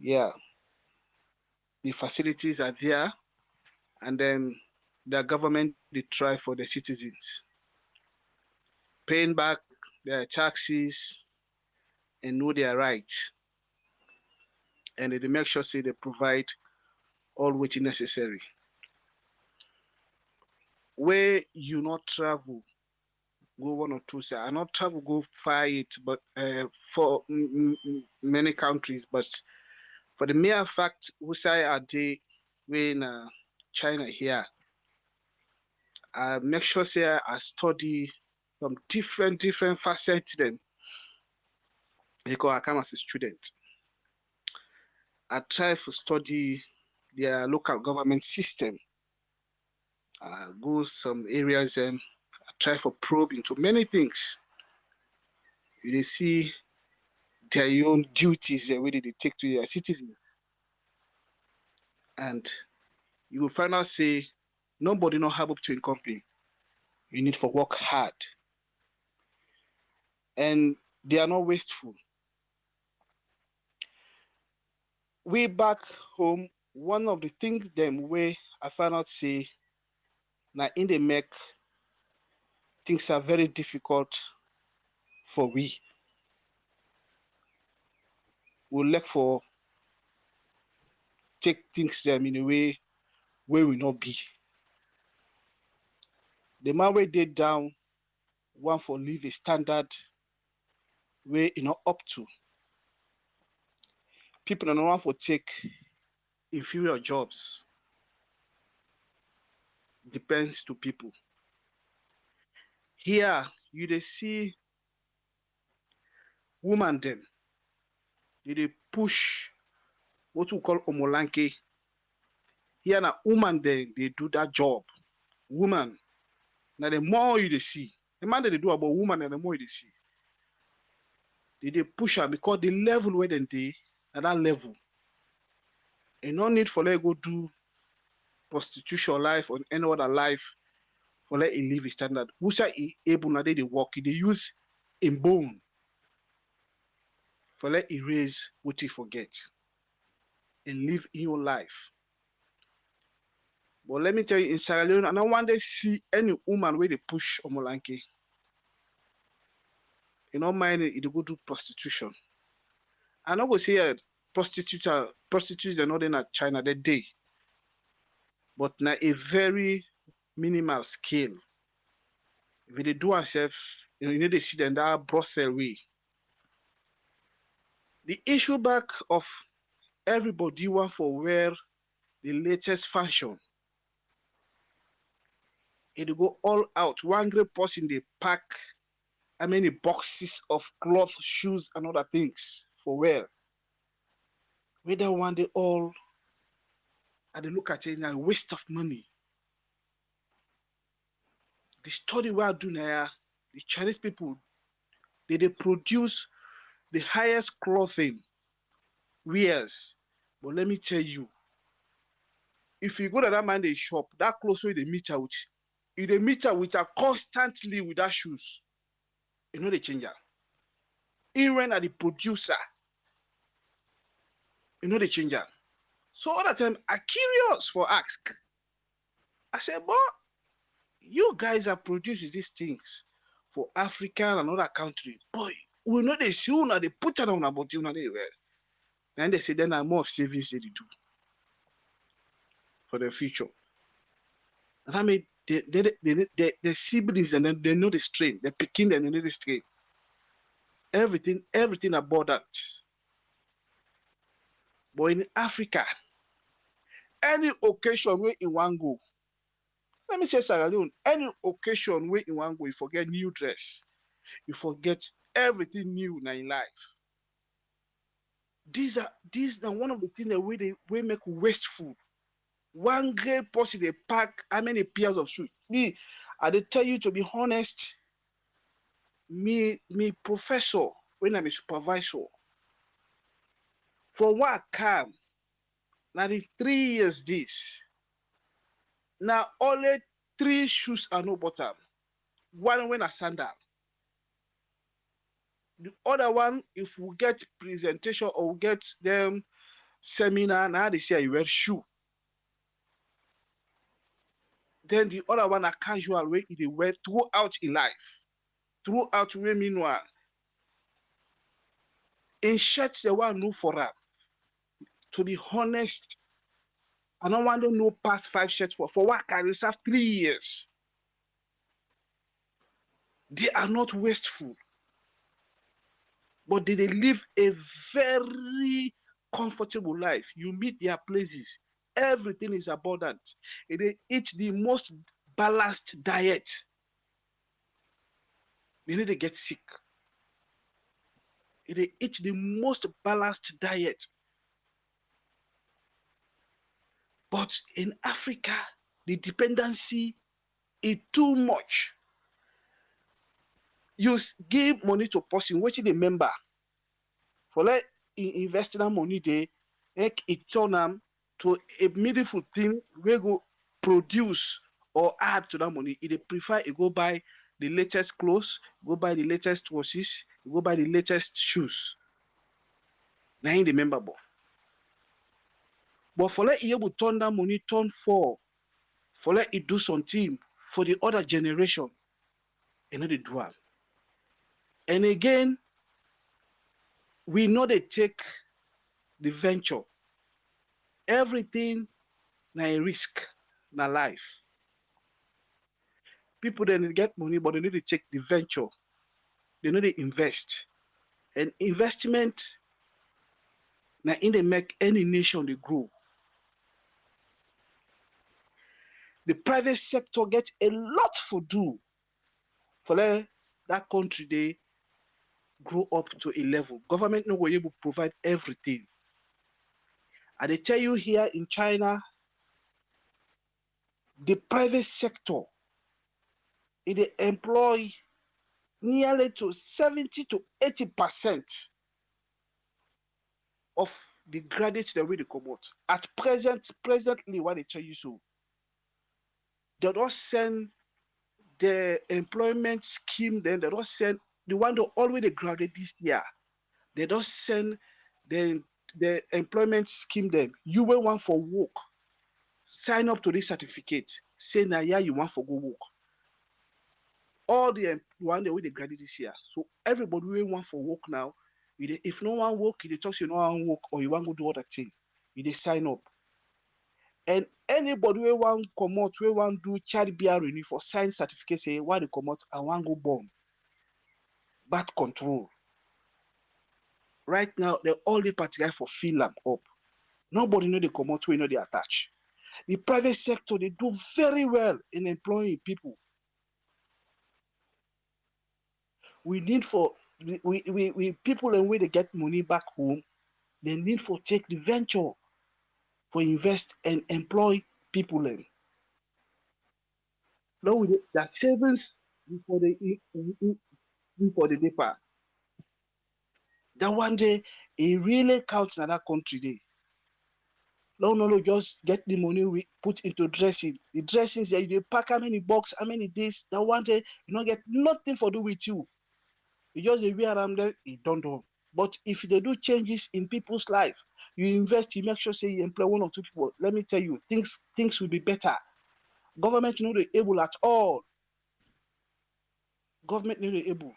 yeah, the facilities are there, and then the government they try for the citizens, paying back their taxes and know their rights, and they make sure say they provide all which is necessary. Where you not travel, go one or two, say I not travel go far it, but for many countries, but for the mere fact who say are they when China here, I make sure say I study from different facets then because I come as a student. I try to study their local government system. I go some areas and I try for probe into many things. You see their own duties the way they take to their citizens. And you will find out say nobody not have up to a company. You need for work hard. And they are not wasteful. Way back home, one of the things them way I found out say now in the make things are very difficult for we. We look for take things them in a way where we not be. The man way they down one for live a standard way you know up to. People don't want for take inferior jobs. Depends to people. Here you they see woman them. They push what we call omolanke. Here na woman they do that job. Woman. Now the more you they see, the man that they do about woman and the more you they see. They push her because the level where they at that level. And no need for let go do prostitution life or any other life for let it live a standard. Who's able now they work, they use in bone for let erase what you forget and live in your life. But let me tell you, in Sierra Leone, I don't want to see any woman where they push Omolanke. You know, mind it, go do prostitution. I not go say prostitutes are not in China that day, but na a very minimal scale. If they do ourselves, you know, they see them that brothel way. The issue back of everybody want for wear the latest fashion. It go all out. One great person they pack how many boxes of cloth, shoes, and other things for wear. Whether one they all, and they look at it a waste of money. The study we are doing here, the Chinese people, they produce the highest clothing wears. But let me tell you, if you go to that man they shop, that clothes way they meet out, if they meet out with her constantly with that shoes, you know they change her. Even at the producer, you know they change her. So all the time, I curious for ask. I said, but you guys are producing these things for Africa and other country. Boy, we know they see una, they put it on about you, they wear. Then they say then are more of savings they do for the future. And I mean, the siblings and then they know the strain. They're picking them, they know the strain. Everything about that. But in Africa, any occasion where in one go, let me say Sierra Leone, any occasion where in one go, you forget new dress, you forget everything new now in life. These are one of the things that we make wasteful. One great person they pack how many pairs of shoes. Me, I dey tell you to be honest, me professor when I'm a supervisor. For what I come, now the 3 years this. Now only 3 shoes are no bottom. One when a sandal. The other one, if we get presentation or we get them seminar, now they say you wear shoe. Then the other one a casual way they wear throughout in life. Throughout way meanwhile. In shirts the one no for her. To be honest, I don't want to know past 5 shirts for what can reserve 3 years. They are not wasteful, but they live a very comfortable life. You meet their places, everything is abundant. They eat the most balanced diet. They need to get sick. They eat the most balanced diet. But in Africa, the dependency is too much. You give money to person, which is a member. For like investing that money there, like it turn them to a meaningful thing we go produce or add to that money. They prefer it go buy the latest clothes, go buy the latest watches, go buy the latest shoes. Now in the member board. But for let you able turn that money turn for let it do something for the other generation, you know they do it. And again, we know they take the venture. Everything na a risk na life. People then get money, but they need to take the venture. They need to invest. And investment na in they make any nation they grow. The private sector gets a lot for do for let that country they grow up to a level. Government no will able to provide everything. And they tell you here in China, the private sector, they employ nearly to 70 to 80% of the graduates that really come out. At presently, what they tell you so, they don't send the employment scheme, then they don't send the one that already graduated this year. They don't send the employment scheme them. You will want for work, sign up to this certificate. Say now yeah you want for go work. all the one day wey dey graduate this year. So everybody wey want for work now, if no one work, you dey talk say you no wan work or you wan go do other thing, you dey sign up. And anybody wey wan comot, wey wan do child bear renew for sign certificate say why dey comot, I wan go born. Birth control. Right now, the only party guy for fill am up. Nobody know dey comot wey no dey attach. The private sector dey do very well in employing people. We need for we people and wey dey get money back home, they need for take the venture for invest and employ people dem. Now we that savings for the paper. That one day it really counts in that country day. No, just get the money we put into dressing. The dressings there, you pack how many box, how many days. That one day you don't get nothing for do with you. You just wear around there, it don't do. But if they do changes in people's life, you invest, you make sure say you employ 1 or 2 people. Let me tell you, things will be better. Government not able at all. Government not able.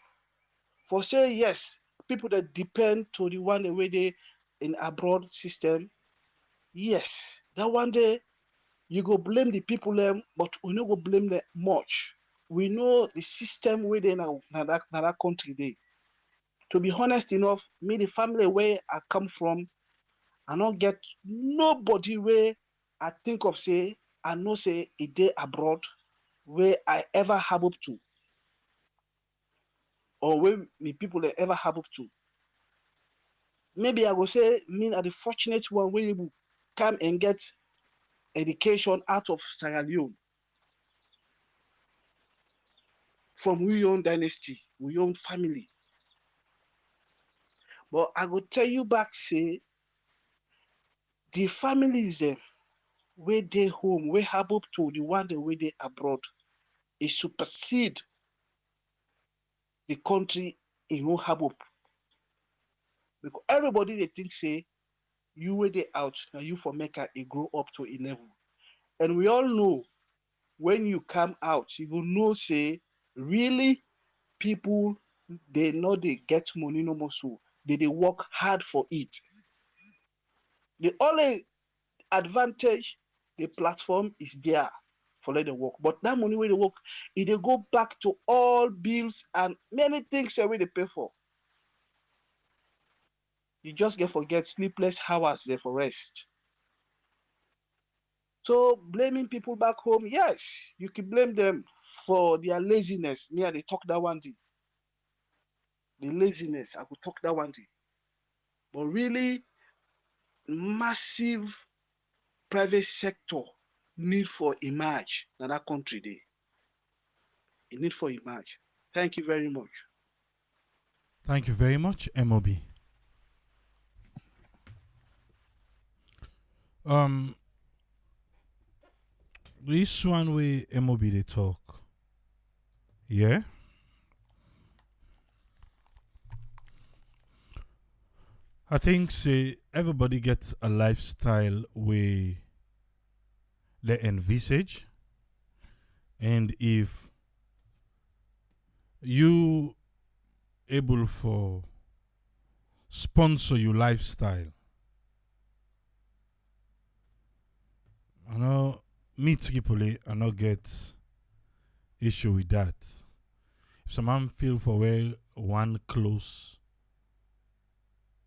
For say yes, people that depend to the one way they in abroad system, yes, that one day you go blame the people them, but we no go blame them much. We know the system within that country day. To be honest enough, me the family where I come from, I don't get nobody where I think of say I know say a day abroad where I ever have up to, or where the people they ever have up to. Maybe I will say me are the fortunate one where you come and get education out of Sierra Leone. From we own dynasty, we own family. But I go tell you back, say, the families them where they home, where have up to the one that where they abroad, it supersede the country in who have up. Because everybody they think say you where they out, now you for Mecca it grow up to 11. And we all know when you come out, you will know say really people they know they get money no more so they work hard for it. The only advantage the platform is there for let them work. But that money where they work, it they go back to all bills and many things where they pay for. You just get forget sleepless hours there for rest. So blaming people back home, yes, you can blame them for their laziness. Me, they talk that one day. The laziness, I could talk that one day. But really, massive private sector need for emerge in that country day. It need for emerge. Thank you very much. Thank you very much, MOB. This one way MOB they talk. Yeah. I think say everybody gets a lifestyle way they envisage, and if you able for sponsor your lifestyle, I know me Tripoli, I not get issue with that. If someone feel for wear one clothes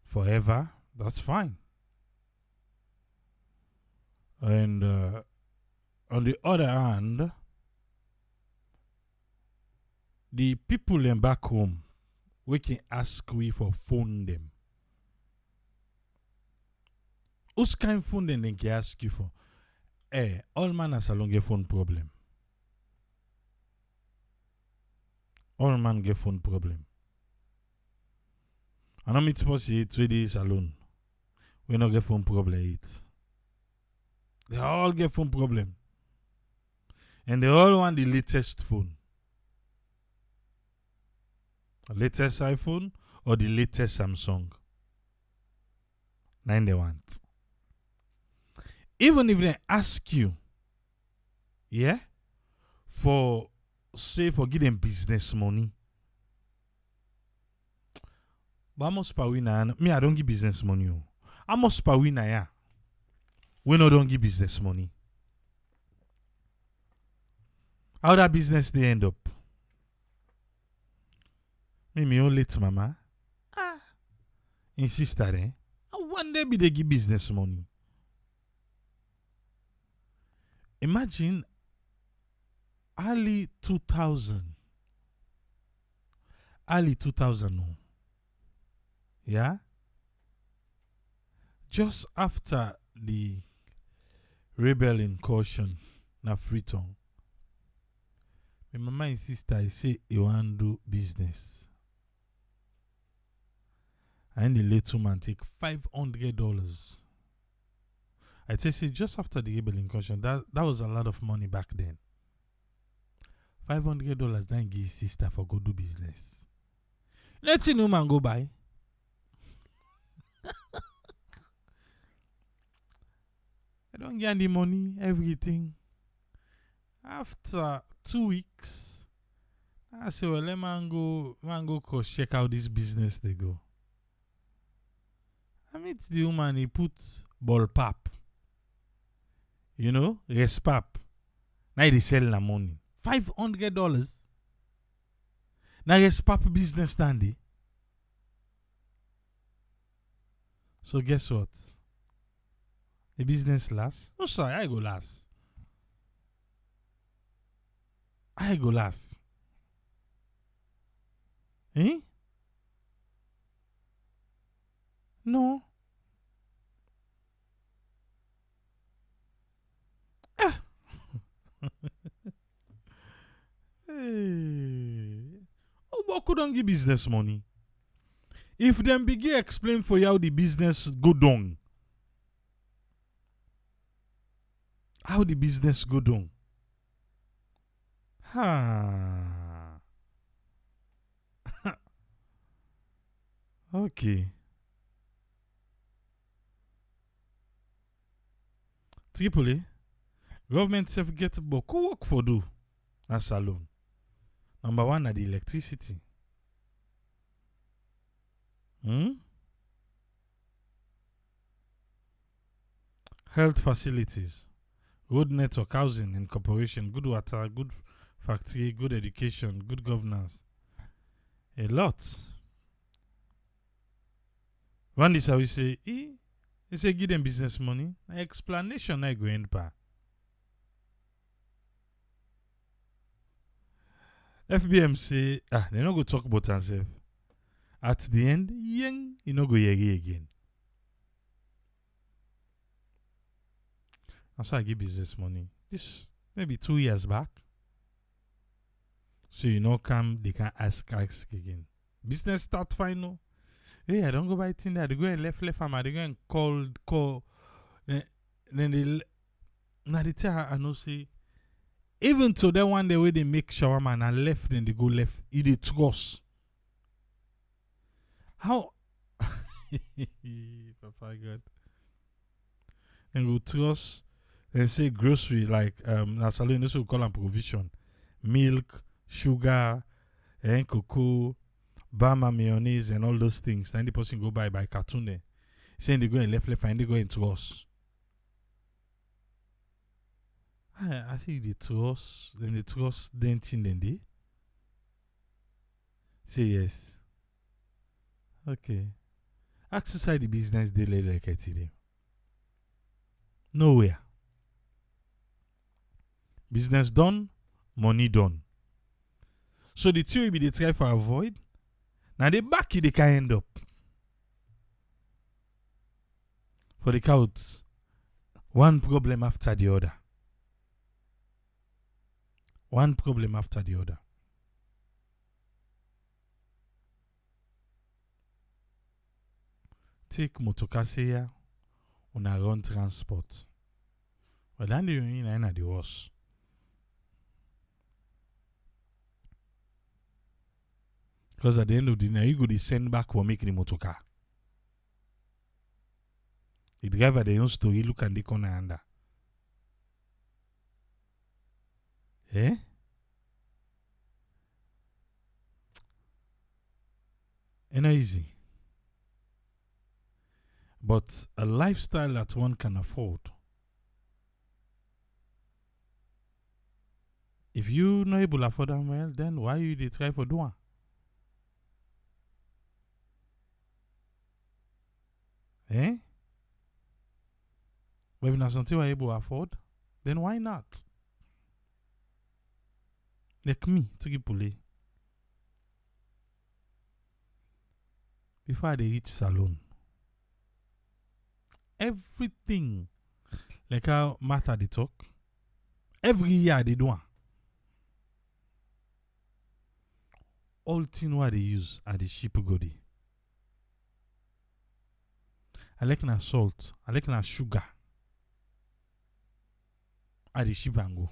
forever, that's fine. And on the other hand, the people in back home, we can ask we for phone them. Whose kind phone then they can ask you for? All man has a long phone problem. All man get phone problem. I know me suppose say 3 days alone. We not get phone problem it. They all get phone problem. And they all want the latest phone. The latest iPhone or the latest Samsung. 9 they want. Even if they ask you, yeah, for say for give them business money. But how much per week na? Me, I don't give business money. Oh. How much per week na ya? We no don't give business money. How that business they end up? Me own late mama. Insist that one day be they give business money. Imagine early 2000. Early 2000. Yeah? Just after the rebel incursion na Freetown, my mama and sister say you want do business. And the little man take $500. I say just after the rebel incursion, that was a lot of money back then. $500 then give his sister for go do business. Let's see no man go buy. I don't get the money, everything. After 2 weeks, I say, well, let man go check out this business they go. I meet the woman, he put ball pap. You know, res pap. Now they sell na money. $500. Now res pap business standy. So guess what? The business last. Oh sorry, I go last. Eh? No. Hey. Oh, but couldn't give business money. If them begin explain for you how the business go down. How the business go down. Okay. Tripoli. Government self get book. Who work for do? Na salon. Number one na the electricity. Health facilities. Road network, housing, incorporation, good water, good factory, good education, good governance. A lot. One this how we say, he say give them business money. Explanation I go end pa. FBM say, they no go talk about themselves. At the end, you no go hear again. That's why I give business money. This maybe 2 years back. So you know come, they can ask again. Business start final. Hey, I don't go buy thing there. They go and left farm. They go and call. Then they now they tell her I know say even to that one the way they make shawarma and left, then they go left. It they trust. How Papa God. Then go trust. Then say grocery like that's all we call them provision. Milk, sugar, and cocoa, bama mayonnaise and all those things. Then the person go buy cartoon. Saying they go and left and they go into us. I see the trust, then the trust then thing then they say yes. Okay. Exercise the business daily like I today. Nowhere. Business done, money done. So the theory be they try for avoid. Now they back it they can end up. For the couch, one problem after the other. One problem after the other. Take motokaseya, una run transport. Well, then you in the worst. Because at the end of the night, you go to send back for making the motor car. The driver, they own story, look and they corner under. Eh? Ain't not easy. But a lifestyle that one can afford. If you not able to afford them well, then why you dey try for doing? Eh? But if not something you are able to afford, then why not? Like me, Tripoli. Before they reach salon, everything, like how Martha they talk, every year they do. All thing what they use are the cheap goody. I like na salt, I like na sugar. Are the cheap and go.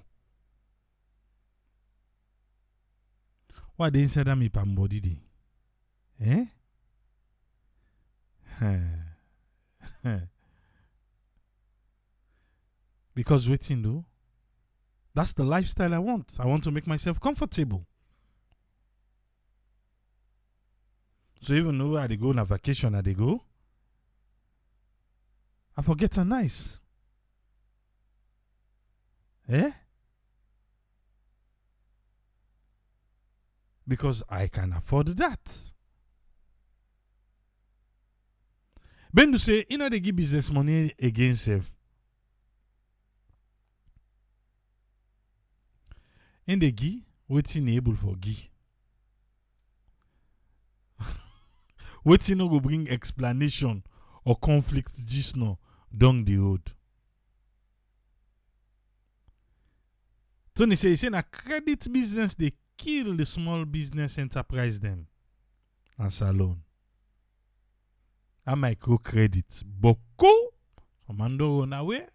What they inside of me palm body day? Because waiting though, that's the lifestyle I want. I want to make myself comfortable. So even though I go on a vacation, I go, I forget a nice. Because I can afford that. Ben to say, they give business money against self. And they give, waiting able for give. Waiting no go bring explanation or conflict just no down the road. Tony say, a credit business, they kill the small business enterprise them. And salon. A microcredit. Boko. Some man do run away.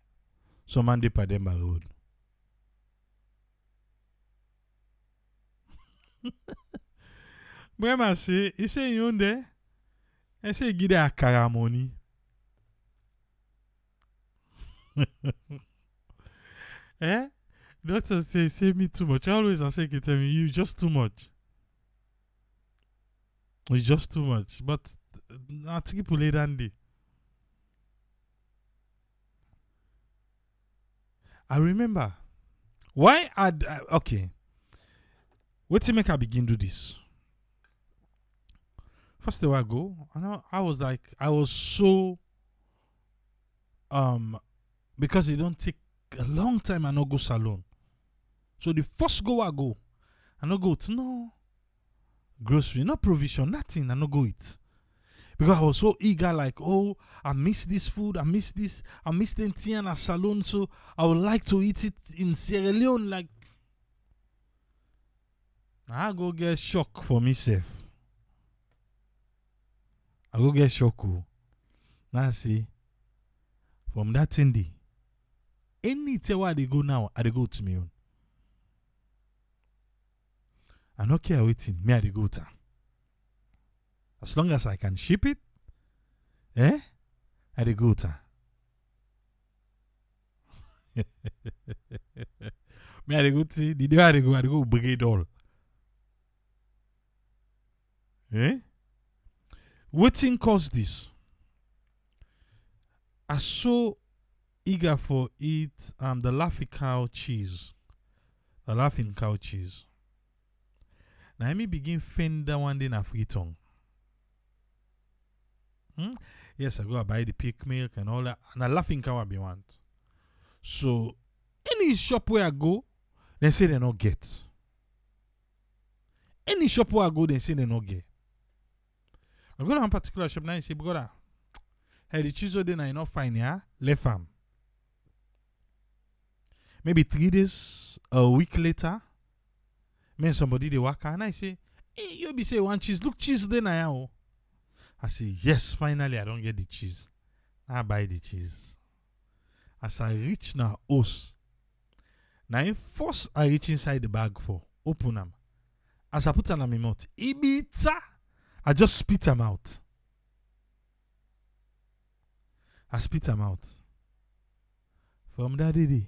Some man dey pa dem by road. Brema say, he say yon there. He say give a akara money. Doctor say me too much. Always I say he tell me you just too much. It's just too much. But I think people later than day. I remember why okay. What to make I begin do this? First day I go, I was so because it don't take a long time I no go salon. So the first go I go, I no go to no grocery, no provision, nothing, I no go eat. Because I was so eager, like, oh, I miss this food, I miss this, I miss the thing at salon, so I would like to eat it in Sierra Leone, like. I go get shock for myself. I go get shock. Now see, from that thing, anything where they go now, I they go to me own. I don't care waiting, me I they go to. As long as I can ship it, I they go to. Me I they go to, the day I they go brigade all. Waiting caused this. I so eager for it the laughing cow cheese. The laughing cow cheese. Now let me begin fend that one day na free tongue. Yes, I go buy the pig milk and all that. And the laughing cow I be want. So any shop where I go, they say they not get. Any shop where I go, they say they not get. I go to one particular shop now and say, brother, hey, the cheese then I not find here, left farm. Maybe 3 days, a week later, me somebody they work and I say, hey, you be say one cheese, look cheese then I have. I say, yes, finally I don't get the cheese. I buy the cheese. As I reach now house, now first I reach inside the bag for open them. As I put them in my mouth, Ibiza. I just spit them out. I spit them out. From that day.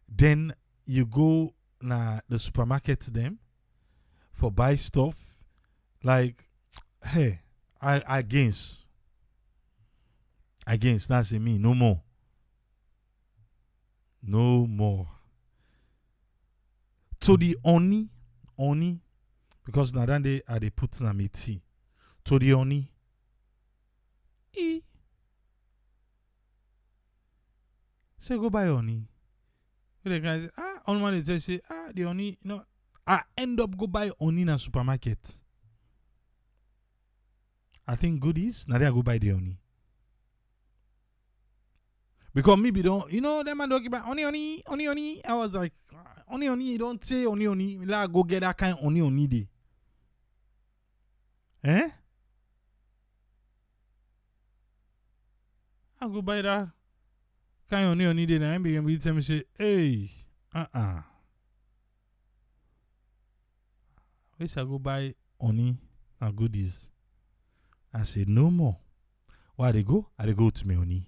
Then you go na the supermarket them. for buy stuff. Like, hey, I against. That's me. No more. No more. To the oni, because now then they put na me tea. To the oni. Say go buy oni. The guy say, on one they say, the oni, I end up go buy oni in a supermarket. I think goodies, now they go buy the oni. Because maybe don't, them man don't about oni. I was like, oni, you don't say oni. Like go get that kind of oni day. I go buy that kind of oni day. Now I begin to tell me say, hey, Wish I go buy oni and goodies. I said no more. Where they go? I go to me oni.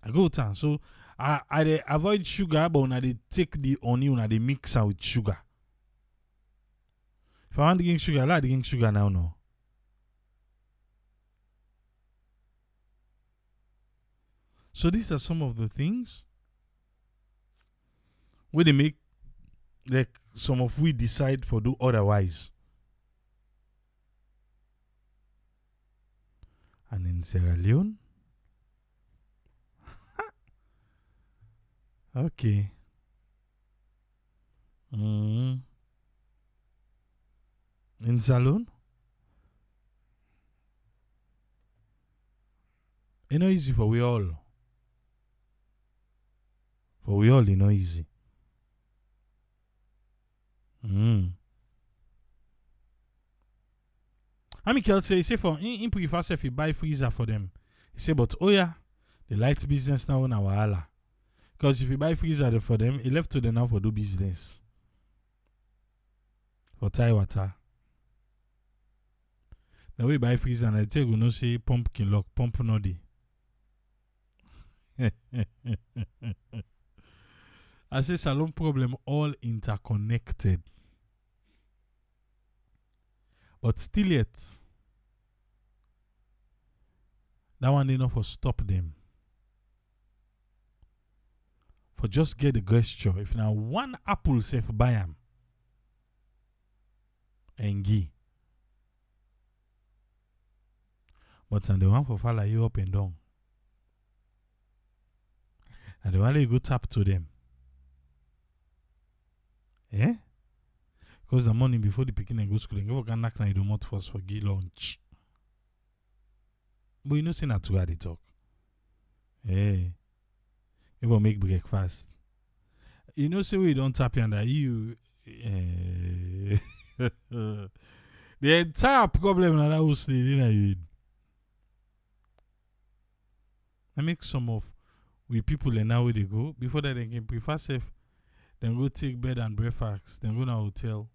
I go to town. So I dey avoid sugar, but when I dey take the honey, when I dey mix am with sugar. If I want to drink sugar, I like to drink sugar now. No. So these are some of the things where they make, like, some of we decide for do otherwise. And in Sierra Leone, okay. In Salon, it's not easy for we all. For we all, it's not easy. Amikel say for in prefer if you buy freezer for them. He say, but the light business now on our wahala. Because if you buy freezer for them, it left to them now for do business. For Thai water. The way you buy freezer and I tell you no say pumpkin lock, pump no dey. I say salon problem all interconnected. But still yet, that one enough for stop them. For just get the gesture. If now one apple safe buy am and gi. But and the one for follow you up and down. And the one you go tap to them. Because the morning before the picking and go school, and go can knock na you do not first for gi lunch. But you know say not to have the talk. You will make breakfast. You know say we don't tap and you the entire problem that I was saying I make some of we people and now where they go. Before that they can prefer safe. Then go take bed and breakfast. Then go to a hotel.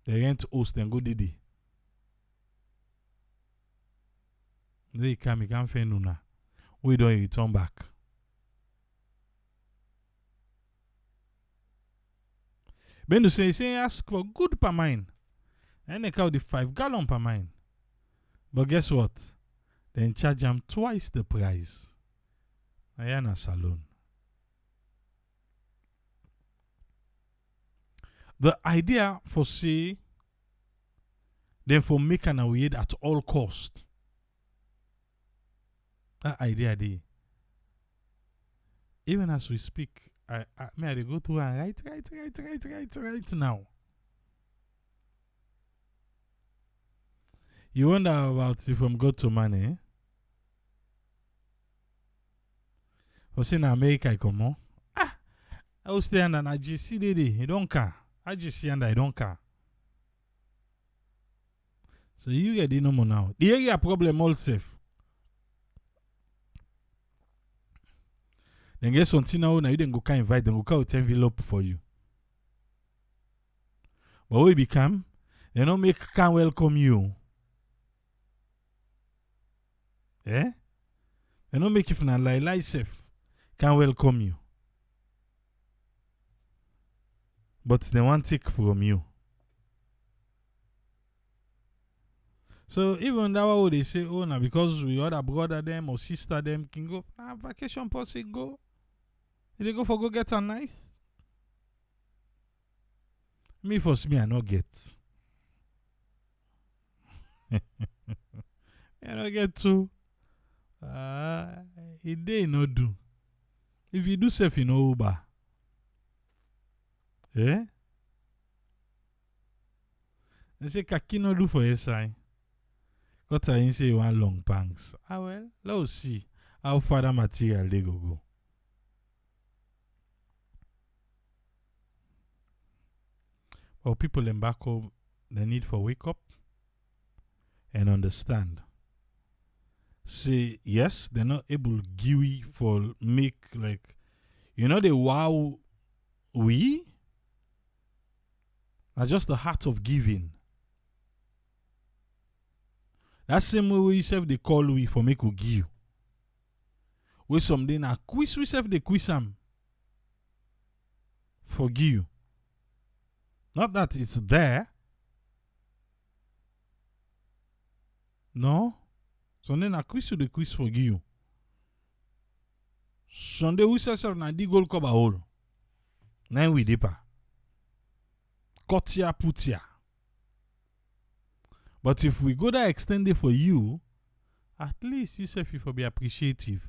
They rent host. Then go Didi. They can't find Nuna. We don't return back. Ben to say ask for good per mine. And they call the 5 gallon per mine. But guess what? Then charge them twice the price. I am a salon. The idea for say, then for make an away at all cost. That idea there. Even as we speak, I go through and right now. You wonder about if from God to man, eh? For saying America, come on. I will stay under GC Didi. It don't care. I just see and I don't care. So you get the number now. The area problem all safe. Then get something now you then go can invite them, go call with envelope for you. But we become, they don't make can welcome you. They don't make if not lie safe. Can welcome you. but they want take from you. So even that way they say, oh, now because we other brother them or sister them can go vacation policy go. They go for go get a nice. Me first me I not get. I not get to. It they no do. If you do self, you know Uber. Eh? They say kaki no do for your side. Got I say you want long pants. Ah well, let's see how far that material they go. Or people in back home, the need for wake up and understand. Say yes, they're not able give for make like the wow we are just the heart of giving. That same way we self they call we for make we give. We someday na quiz we self they quiz them for give. Not that it's there. No. Sunday na quiz to the quiz for you. Sunday we say na di goal cover hole. Nine we deeper. Kotia putia. But if we go that extended for you, at least you say if you be appreciative.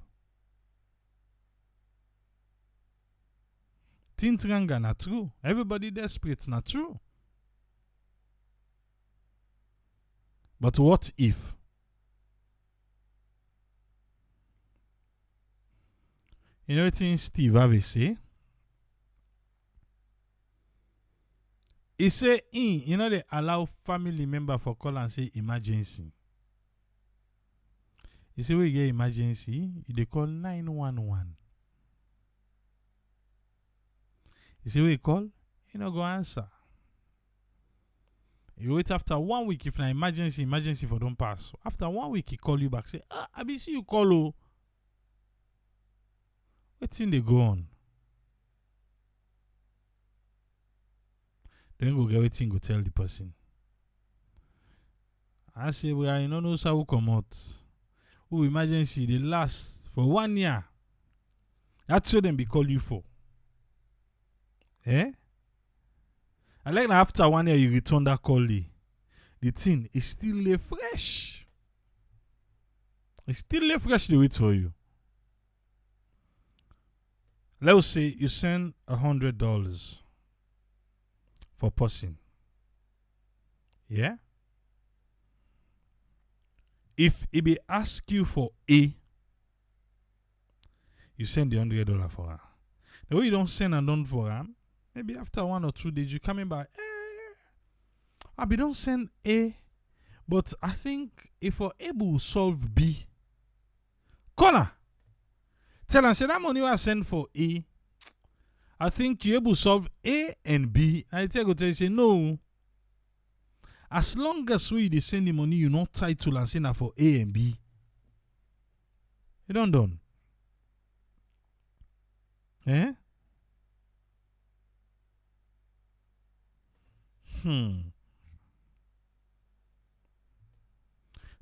Tintranga na true. Everybody desperate na true. But what if? You know what Steve Harvey say? He say, they allow family member for call and say emergency. He say, we get emergency, they call 911. He say, we call, go answer. You wait after 1 week, if na emergency for don't pass. After 1 week, he call you back, say, I be see you call, oh. What thing they go on? Then go get waiting, go tell the person. I say, we are no how who come out. Who emergency, they last for 1 year. That's what them be call you for. Eh? I like that after 1 year you return that call. The thing is still fresh. It's still fresh to wait for you. Let's say you send $100 for person. Yeah? If he be ask you for A, you send the $100 for her. The way you don't send and don't for her, maybe after 1 or 2 days you coming back. I be don't send A, but I think if we're able to solve B, call her. Tell her, say that money I send for A, I think you're able to solve A and B. And I tell you, say no. As long as we send the money, you're not title and say for A and B. You don't done. Eh?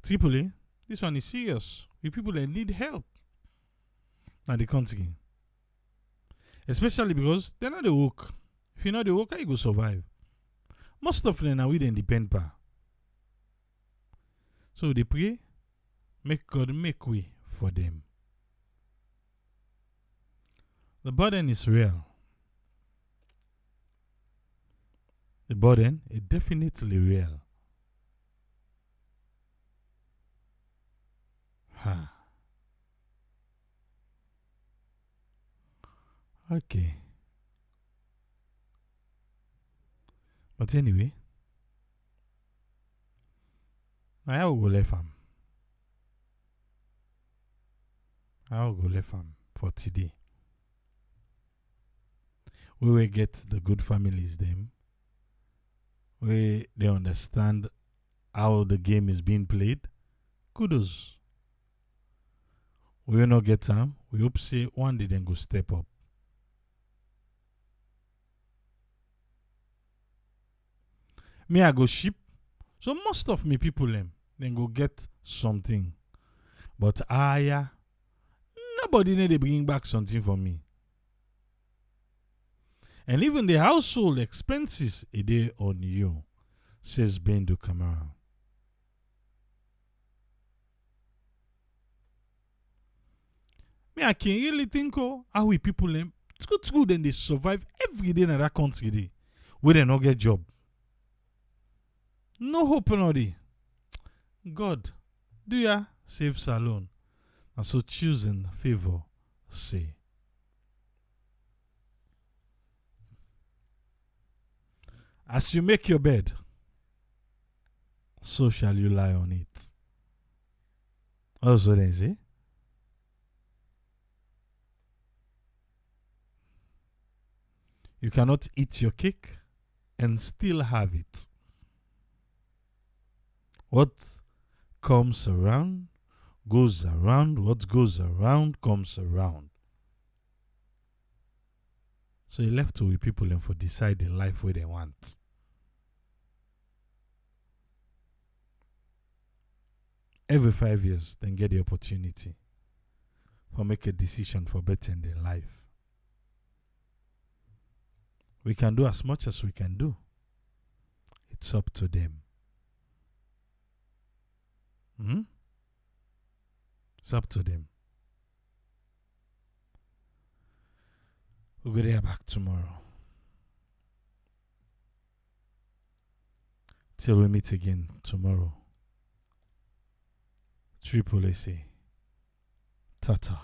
Tripoli, this one is serious. We people that need help. Now the country. Especially because they're not the work. If you're not the worker, you go survive. Most of them are with them depend pa. So they pray, make God make way for them. The burden is real. The burden is definitely real. Okay. But anyway, I will go left him. I will go left him for today. We will get the good families them. Where they understand how the game is being played. Kudos. We will not get time. We hope say one day then go step up. Me, I go ship. So most of me people them, then go get something. But yeah, nobody need to bring back something for me. And even the household expenses, a day on you, says Bendo Camara. Me, I can really think how we people them it's good and they survive every day in that country day where they not get job. No hope no day. God, do ya save Salon? And so choosing favor, say. As you make your bed, so shall you lie on it. Also then say. You cannot eat your cake and still have it. What comes around goes around. What goes around comes around. So you left with people and for deciding life where they want. Every 5 years, then get the opportunity for make a decision for bettering their life. We can do as much as we can do. It's up to them. It's up to them. We'll be there back tomorrow. Till we meet again tomorrow. Triple A. Tata.